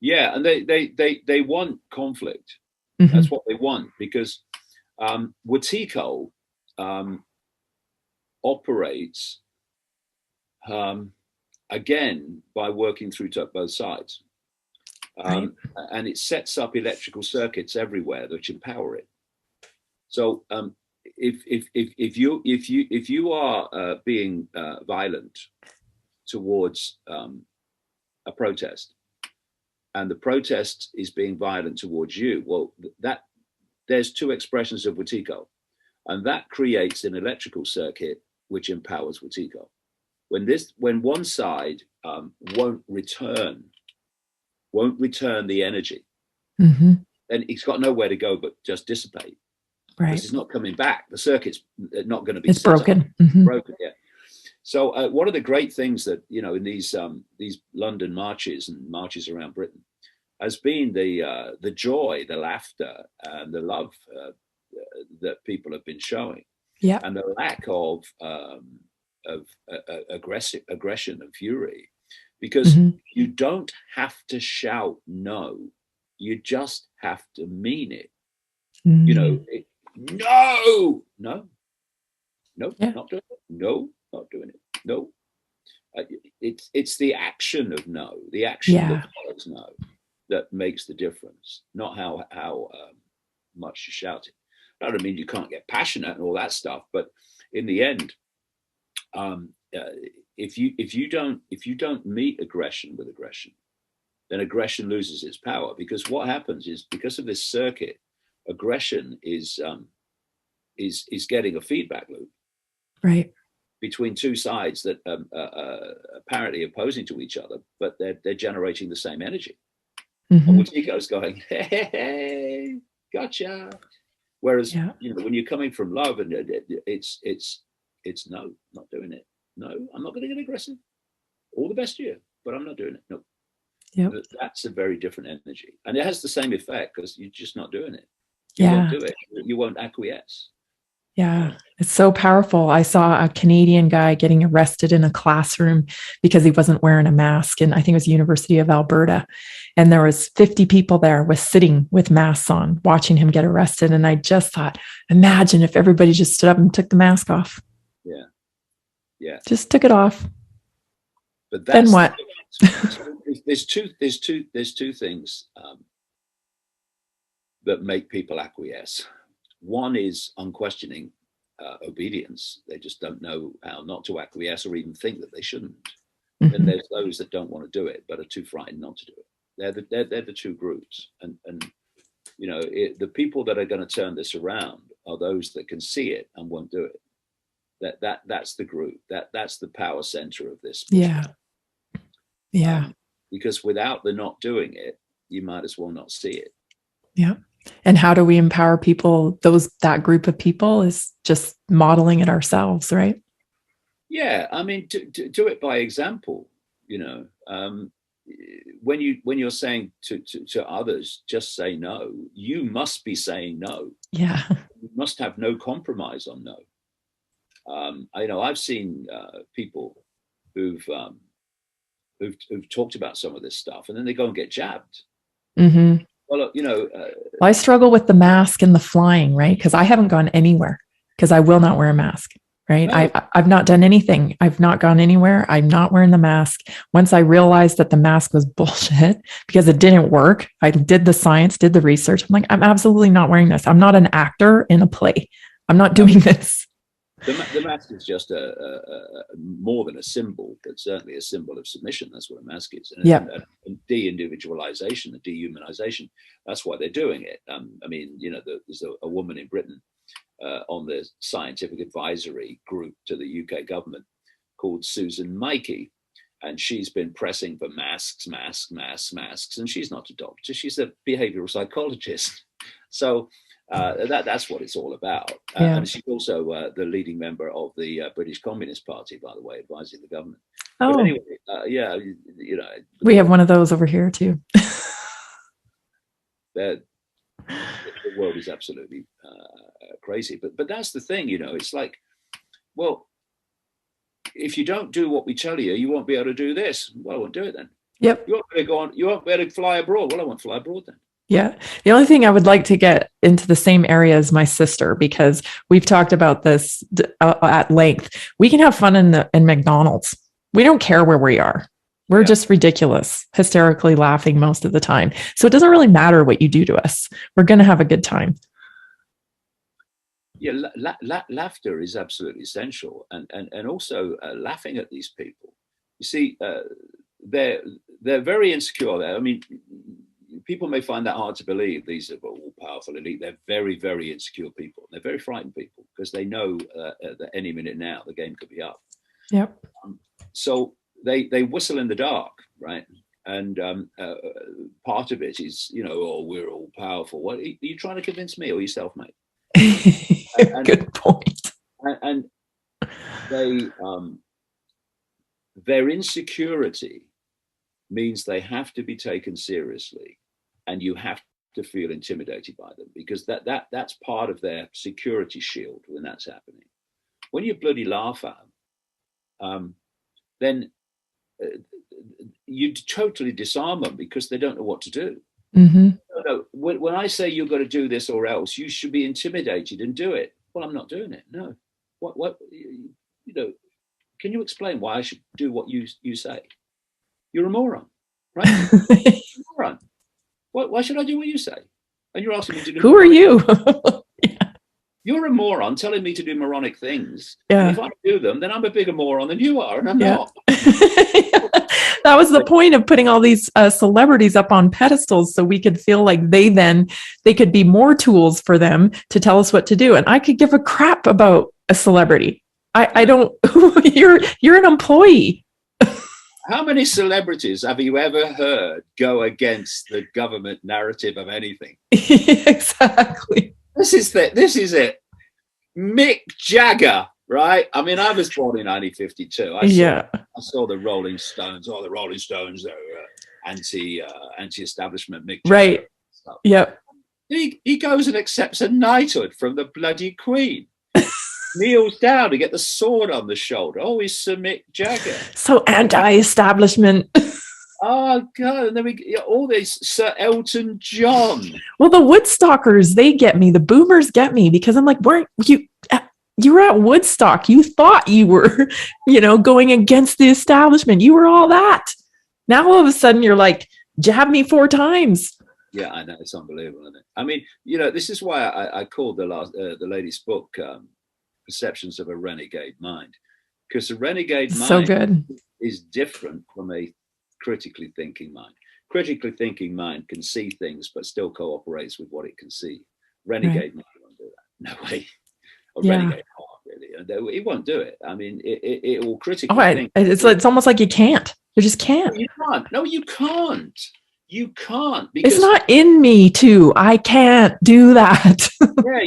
Yeah, and they want conflict. Mm-hmm. That's what they want, because Wetiko operates again by working through both sides. Right. And it sets up electrical circuits everywhere which empower it. So if you are being violent towards a protest, and the protest is being violent towards you, well, that there's two expressions of Wetiko, and that creates an electrical circuit which empowers Wetiko. When one side won't return the energy, mm-hmm. then it's got nowhere to go but just dissipate. Right. Because it's not coming back. The circuit's not going to be. It's broken. Mm-hmm. Broken. Yeah. So one of the great things that in these London marches and marches around Britain has been the joy, the laughter, and the love that people have been showing. Yeah. And the lack of aggression and fury. Because mm-hmm. you don't have to shout no, you just have to mean it. Mm-hmm. No, yeah. Not doing it. No, not doing it. No, it's the action of no, the action that follows no, that makes the difference. Not how much you shout it. I don't mean you can't get passionate and all that stuff, but in the end, if you don't meet aggression with aggression, then aggression loses its power. Because what happens is, because of this circuit, aggression is getting a feedback loop, right, between two sides that apparently opposing to each other, but they're generating the same energy. Mm-hmm. And Wetiko's going, hey, gotcha. Whereas when you're coming from love, and it's no, not doing it. No, I'm not going to get aggressive. All the best to you, but I'm not doing it. No. Yep. That's a very different energy. And it has the same effect, because you're just not doing it. You won't do it. You won't acquiesce. Yeah, it's so powerful. I saw a Canadian guy getting arrested in a classroom because he wasn't wearing a mask. And I think it was University of Alberta. And there was 50 people there sitting with masks on, watching him get arrested. And I just thought, imagine if everybody just stood up and took the mask off. Yeah. Yeah. Just took it off. But that's, then what? There's two things that make people acquiesce. One is unquestioning obedience. They just don't know how not to acquiesce, or even think that they shouldn't. Mm-hmm. And there's those that don't want to do it, but are too frightened not to do it. They're the two groups. And the people that are going to turn this around are those that can see it and won't do it. That's the group. That's the power center of this. Yeah. Yeah. Because without the not doing it, you might as well not see it. Yeah. And how do we empower people? That group of people is just modeling it ourselves, right? Yeah. I mean, do it by example, when you're saying to others, just say no, you must be saying no. Yeah. You must have no compromise on no. I've seen people who've talked about some of this stuff, and then they go and get jabbed. Mm-hmm. Well, I struggle with the mask and the flying, right? Because I haven't gone anywhere because I will not wear a mask, right? No. I've not done anything. I've not gone anywhere. I'm not wearing the mask. Once I realized that the mask was bullshit because it didn't work, I did the science, did the research. I'm like, I'm absolutely not wearing this. I'm not an actor in a play. I'm not doing this. The mask is just a more than a symbol, but certainly a symbol of submission. That's what a mask is. And, Yeah. and de-individualization, the dehumanization. That's why they're doing it. There's a woman in Britain on the scientific advisory group to the UK government called Susan Mikey, and she's been pressing for masks, and she's not a doctor. She's a behavioral psychologist. So that's what it's all about. Yeah. And she's also the leading member of the British Communist Party, by the way, advising the government. Oh, but anyway, we have one of those over here too. The world is absolutely crazy. But that's the thing, it's like, well, if you don't do what we tell you, you won't be able to do this. Well, I won't do it then. Yep. You won't be able to go on. You won't be able to fly abroad. Well, I won't fly abroad then. Yeah. The only thing I would like to get into the same area as my sister, because we've talked about this at length. We can have fun in McDonald's. We don't care where we are. We're just ridiculous, hysterically laughing most of the time. So it doesn't really matter what you do to us. We're going to have a good time. Yeah, laughter is absolutely essential, and also laughing at these people. You see, they're very insecure. I mean, people may find that hard to believe. These are all powerful elite. They're very, very insecure people. They're very frightened people because they know that any minute now the game could be up. Yep. So they whistle in the dark, right? And part of it is, we're all powerful. What are you trying to convince me or yourself, mate? Good point. And they their insecurity means they have to be taken seriously, and you have to feel intimidated by them, because that's part of their security shield when that's happening. When you bloody laugh at them, then you totally disarm them because they don't know what to do. Mm-hmm. No, when I say you've got to do this or else, you should be intimidated and do it. Well, I'm not doing it. No. What can you explain why I should do what you say? You're a moron, right? You're a moron. Why should I do what you say? And you're asking me to do. Who are you? You're a moron telling me to do moronic things. Yeah. And if I do them, then I'm a bigger moron than you are, and I'm not. That was the point of putting all these celebrities up on pedestals, so we could feel like they could be more tools for them to tell us what to do. And I could give a crap about a celebrity. I don't. You're an employee. How many celebrities have you ever heard go against the government narrative of anything? Exactly. This is it. Mick Jagger, right? I mean, I was born in 1952. I saw the Rolling Stones. Oh, the Rolling Stones, they're anti-establishment. Mick Jagger. Right. Yep. He goes and accepts a knighthood from the bloody Queen. Kneels down to get the sword on the shoulder. Oh, he's Sir Mick Jagger. So anti-establishment. Oh God! And then all these Sir Elton John. Well, the Woodstockers, they get me. The boomers get me because I'm like, weren't you? You were at Woodstock. You thought you were, going against the establishment. You were all that. Now all of a sudden you're like, jab me 4 times. Yeah, I know, it's unbelievable, isn't it? I mean, this is why I called the lady's book "Perceptions of a Renegade Mind," because the renegade mind so good. is different from a critically thinking mind. Critically thinking mind can see things but still cooperates with what it can see. Renegade mind won't do that. no way. A Yeah. renegade can't really. It won't do it. I mean, it will critically think. It's almost like you can't. You just can't. No, you can't. No, you can't. You can't, It's because not in me to. I can't do that. yeah,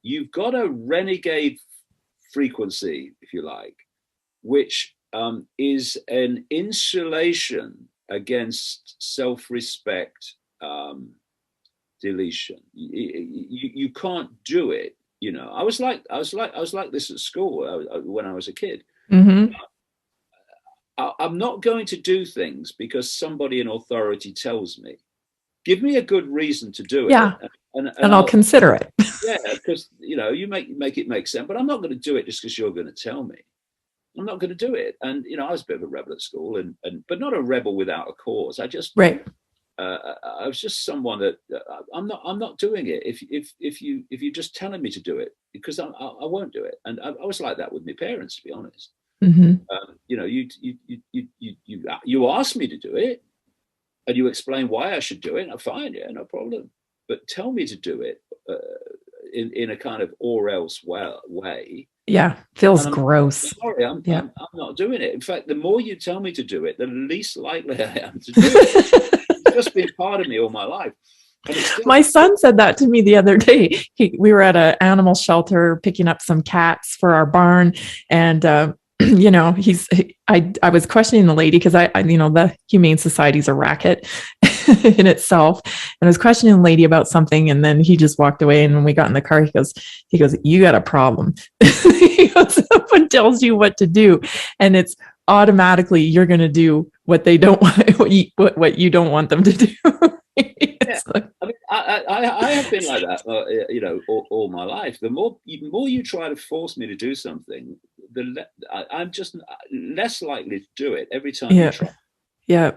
you've got a renegade frequency, if you like, which is an insulation against self-respect deletion. You can't do it. You know, I was like this at school when I was a kid. Mm-hmm. I'm not going to do things because somebody in authority tells me. Give me a good reason to do it. Yeah. And I'll consider it. Yeah, because you make it make sense, but I'm not going to do it just because you're going to tell me. I'm not going to do it. And I was a bit of a rebel at school, and but not a rebel without a cause. I just right. I was just someone that I'm not doing it if you're just telling me to do it, because I won't do it. And I was like that with my parents, to be honest. Mm-hmm. You asked me to do it, and you explain why I should do it. I'm fine, yeah, no problem. But tell me to do it in a kind of or else way. Yeah, feels gross. Sorry, I'm not doing it. In fact, the more you tell me to do it, the least likely I am to do it. It's just been part of me all my life. My son said that to me the other day. We were at an animal shelter picking up some cats for our barn, and I was questioning the lady because the Humane Society's a racket in itself, and I was questioning the lady about something, and then he just walked away. And when we got in the car, he goes, "You got a problem." He goes, "Someone tells you what to do, and it's automatically you're going to do what they don't want, what you don't want them to do." Yeah. I mean, I have been like that, all my life. The more you try to force me to do something, I'm just less likely to do it every time you try. Yeah.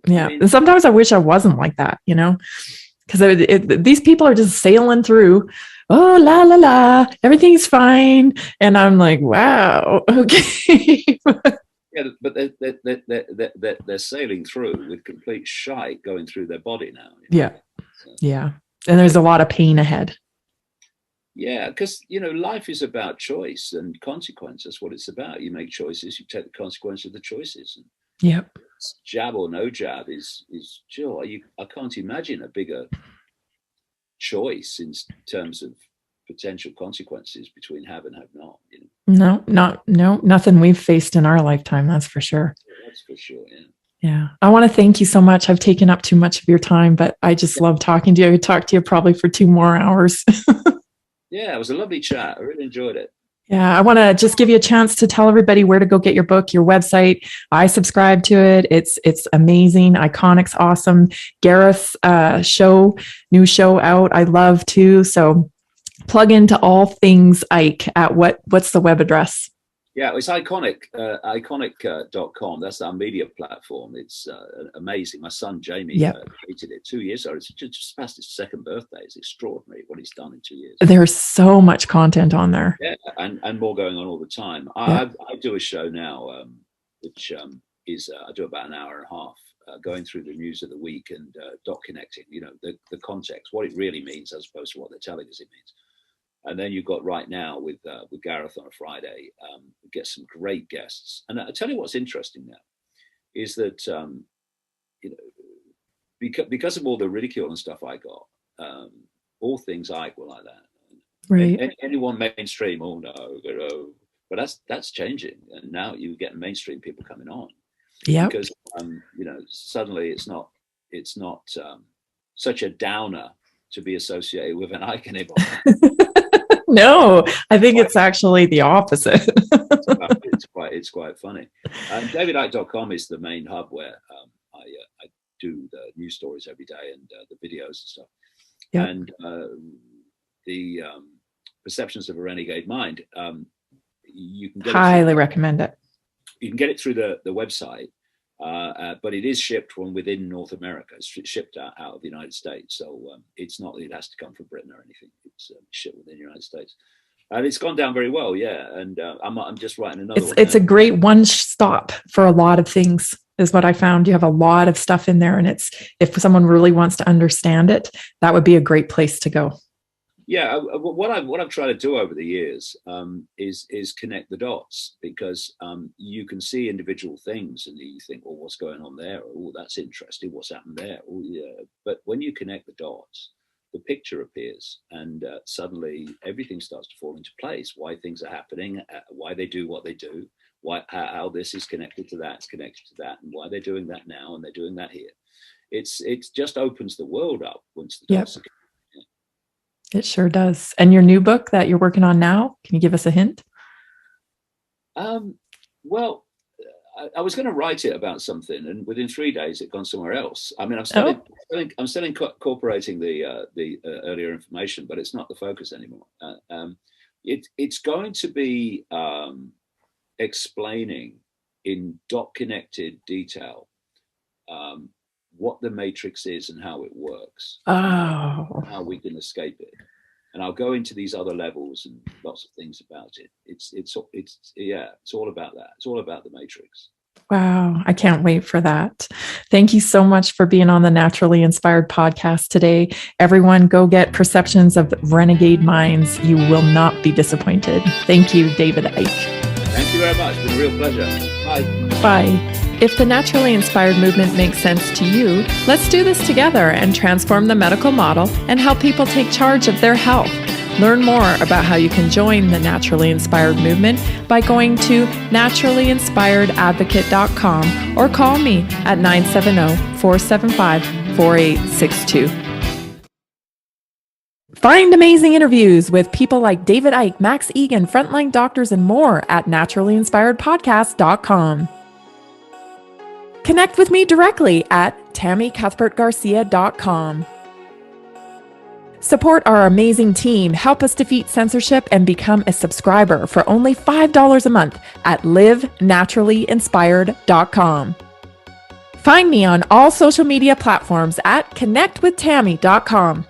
Yeah. I mean, and sometimes I wish I wasn't like that, because these people are just sailing through. Oh, la, la, la. Everything's fine. And I'm like, wow. Okay. yeah, but they're sailing through with complete shite going through their body now. Yeah. So, yeah. And there's a lot of pain ahead. Yeah, because life is about choice and consequence. That's what it's about. You make choices, you take the consequence of the choices. And yep. Jab or no jab is sure. I can't imagine a bigger choice in terms of potential consequences between have and have not. No, nothing we've faced in our lifetime. That's for sure. Yeah, that's for sure. Yeah. Yeah. I want to thank you so much. I've taken up too much of your time, but I just love talking to you. I could talk to you probably for 2 more hours. Yeah, it was a lovely chat. I really enjoyed it. Yeah, I want to just give you a chance to tell everybody where to go get your book, your website. I subscribe to it. It's amazing. Iconic's awesome. Gareth's new show out, I love too. So plug into all things Icke at what's the web address? Yeah, it's iconic.com. That's our media platform. It's amazing. My son Jamie created it 2 years ago. It's just past his 2nd birthday. It's extraordinary what he's done in 2 years. There's so much content on there. Yeah, and more going on all the time. I do a show now, which is I do about an hour and a half, going through the news of the week and dot connecting. The context, what it really means, as opposed to what they're telling us it means. And then you've got right now with Gareth on a Friday, get some great guests. And I'll tell you what's interesting now is that, because of all the ridicule and stuff I got, all things Icke were like that. Right. Anyone mainstream, oh no, but that's changing. And now you get mainstream people coming on. Yeah. Because, suddenly it's not such a downer to be associated with an Icke anymore. No, I think it's actually the opposite. It's quite funny. DavidIcke.com is the main hub where I do the news stories every day and the videos and stuff. Yep. And the Perceptions of a Renegade Mind. You can highly recommend it. You can get it through the website. But it is shipped from within North America. It's shipped out of the United States. So it's not that it has to come from Britain or anything. It's shipped within the United States. And it's gone down very well, yeah. And I'm just writing another one. It's a great one stop for a lot of things. is what I found. You have a lot of stuff in there, and if someone really wants to understand it, that would be a great place to go. Yeah, what I've tried to do over the years is connect the dots, because you can see individual things and you think, well, what's going on there? Oh, that's interesting. What's happened there? Oh, yeah. But when you connect the dots, the picture appears, and suddenly everything starts to fall into place. Why things are happening, why they do what they do, how this is connected to that, it's connected to that, and why they're doing that now and they're doing that here. It just opens the world up once the dots are connected. It sure does. And your new book that you're working on now, can you give us a hint? Well, I was going to write it about something, and within 3 days it gone somewhere else. I mean, I'm still incorporating the earlier information, but it's not the focus anymore. It's going to be explaining in dot-connected detail what the matrix is and how it works, how we can escape it. And I'll go into these other levels and lots of things about it. It's all about that. It's all about the matrix. Wow. I can't wait for that. Thank you so much for being on the Naturally Inspired podcast today. Everyone, go get Perceptions of Renegade Minds. You will not be disappointed. Thank you, David Icke. Thank you very much. It's been a real pleasure. Bye. Bye. If the Naturally Inspired movement makes sense to you, let's do this together and transform the medical model and help people take charge of their health. Learn more about how you can join the Naturally Inspired movement by going to naturallyinspiredadvocate.com or call me at 970-475-4862. Find amazing interviews with people like David Icke, Max Egan, frontline doctors, and more at naturallyinspiredpodcast.com. Connect with me directly at tammycuthbertgarcia.com. Support our amazing team. Help us defeat censorship and become a subscriber for only $5 a month at livenaturallyinspired.com. Find me on all social media platforms at connectwithtammy.com.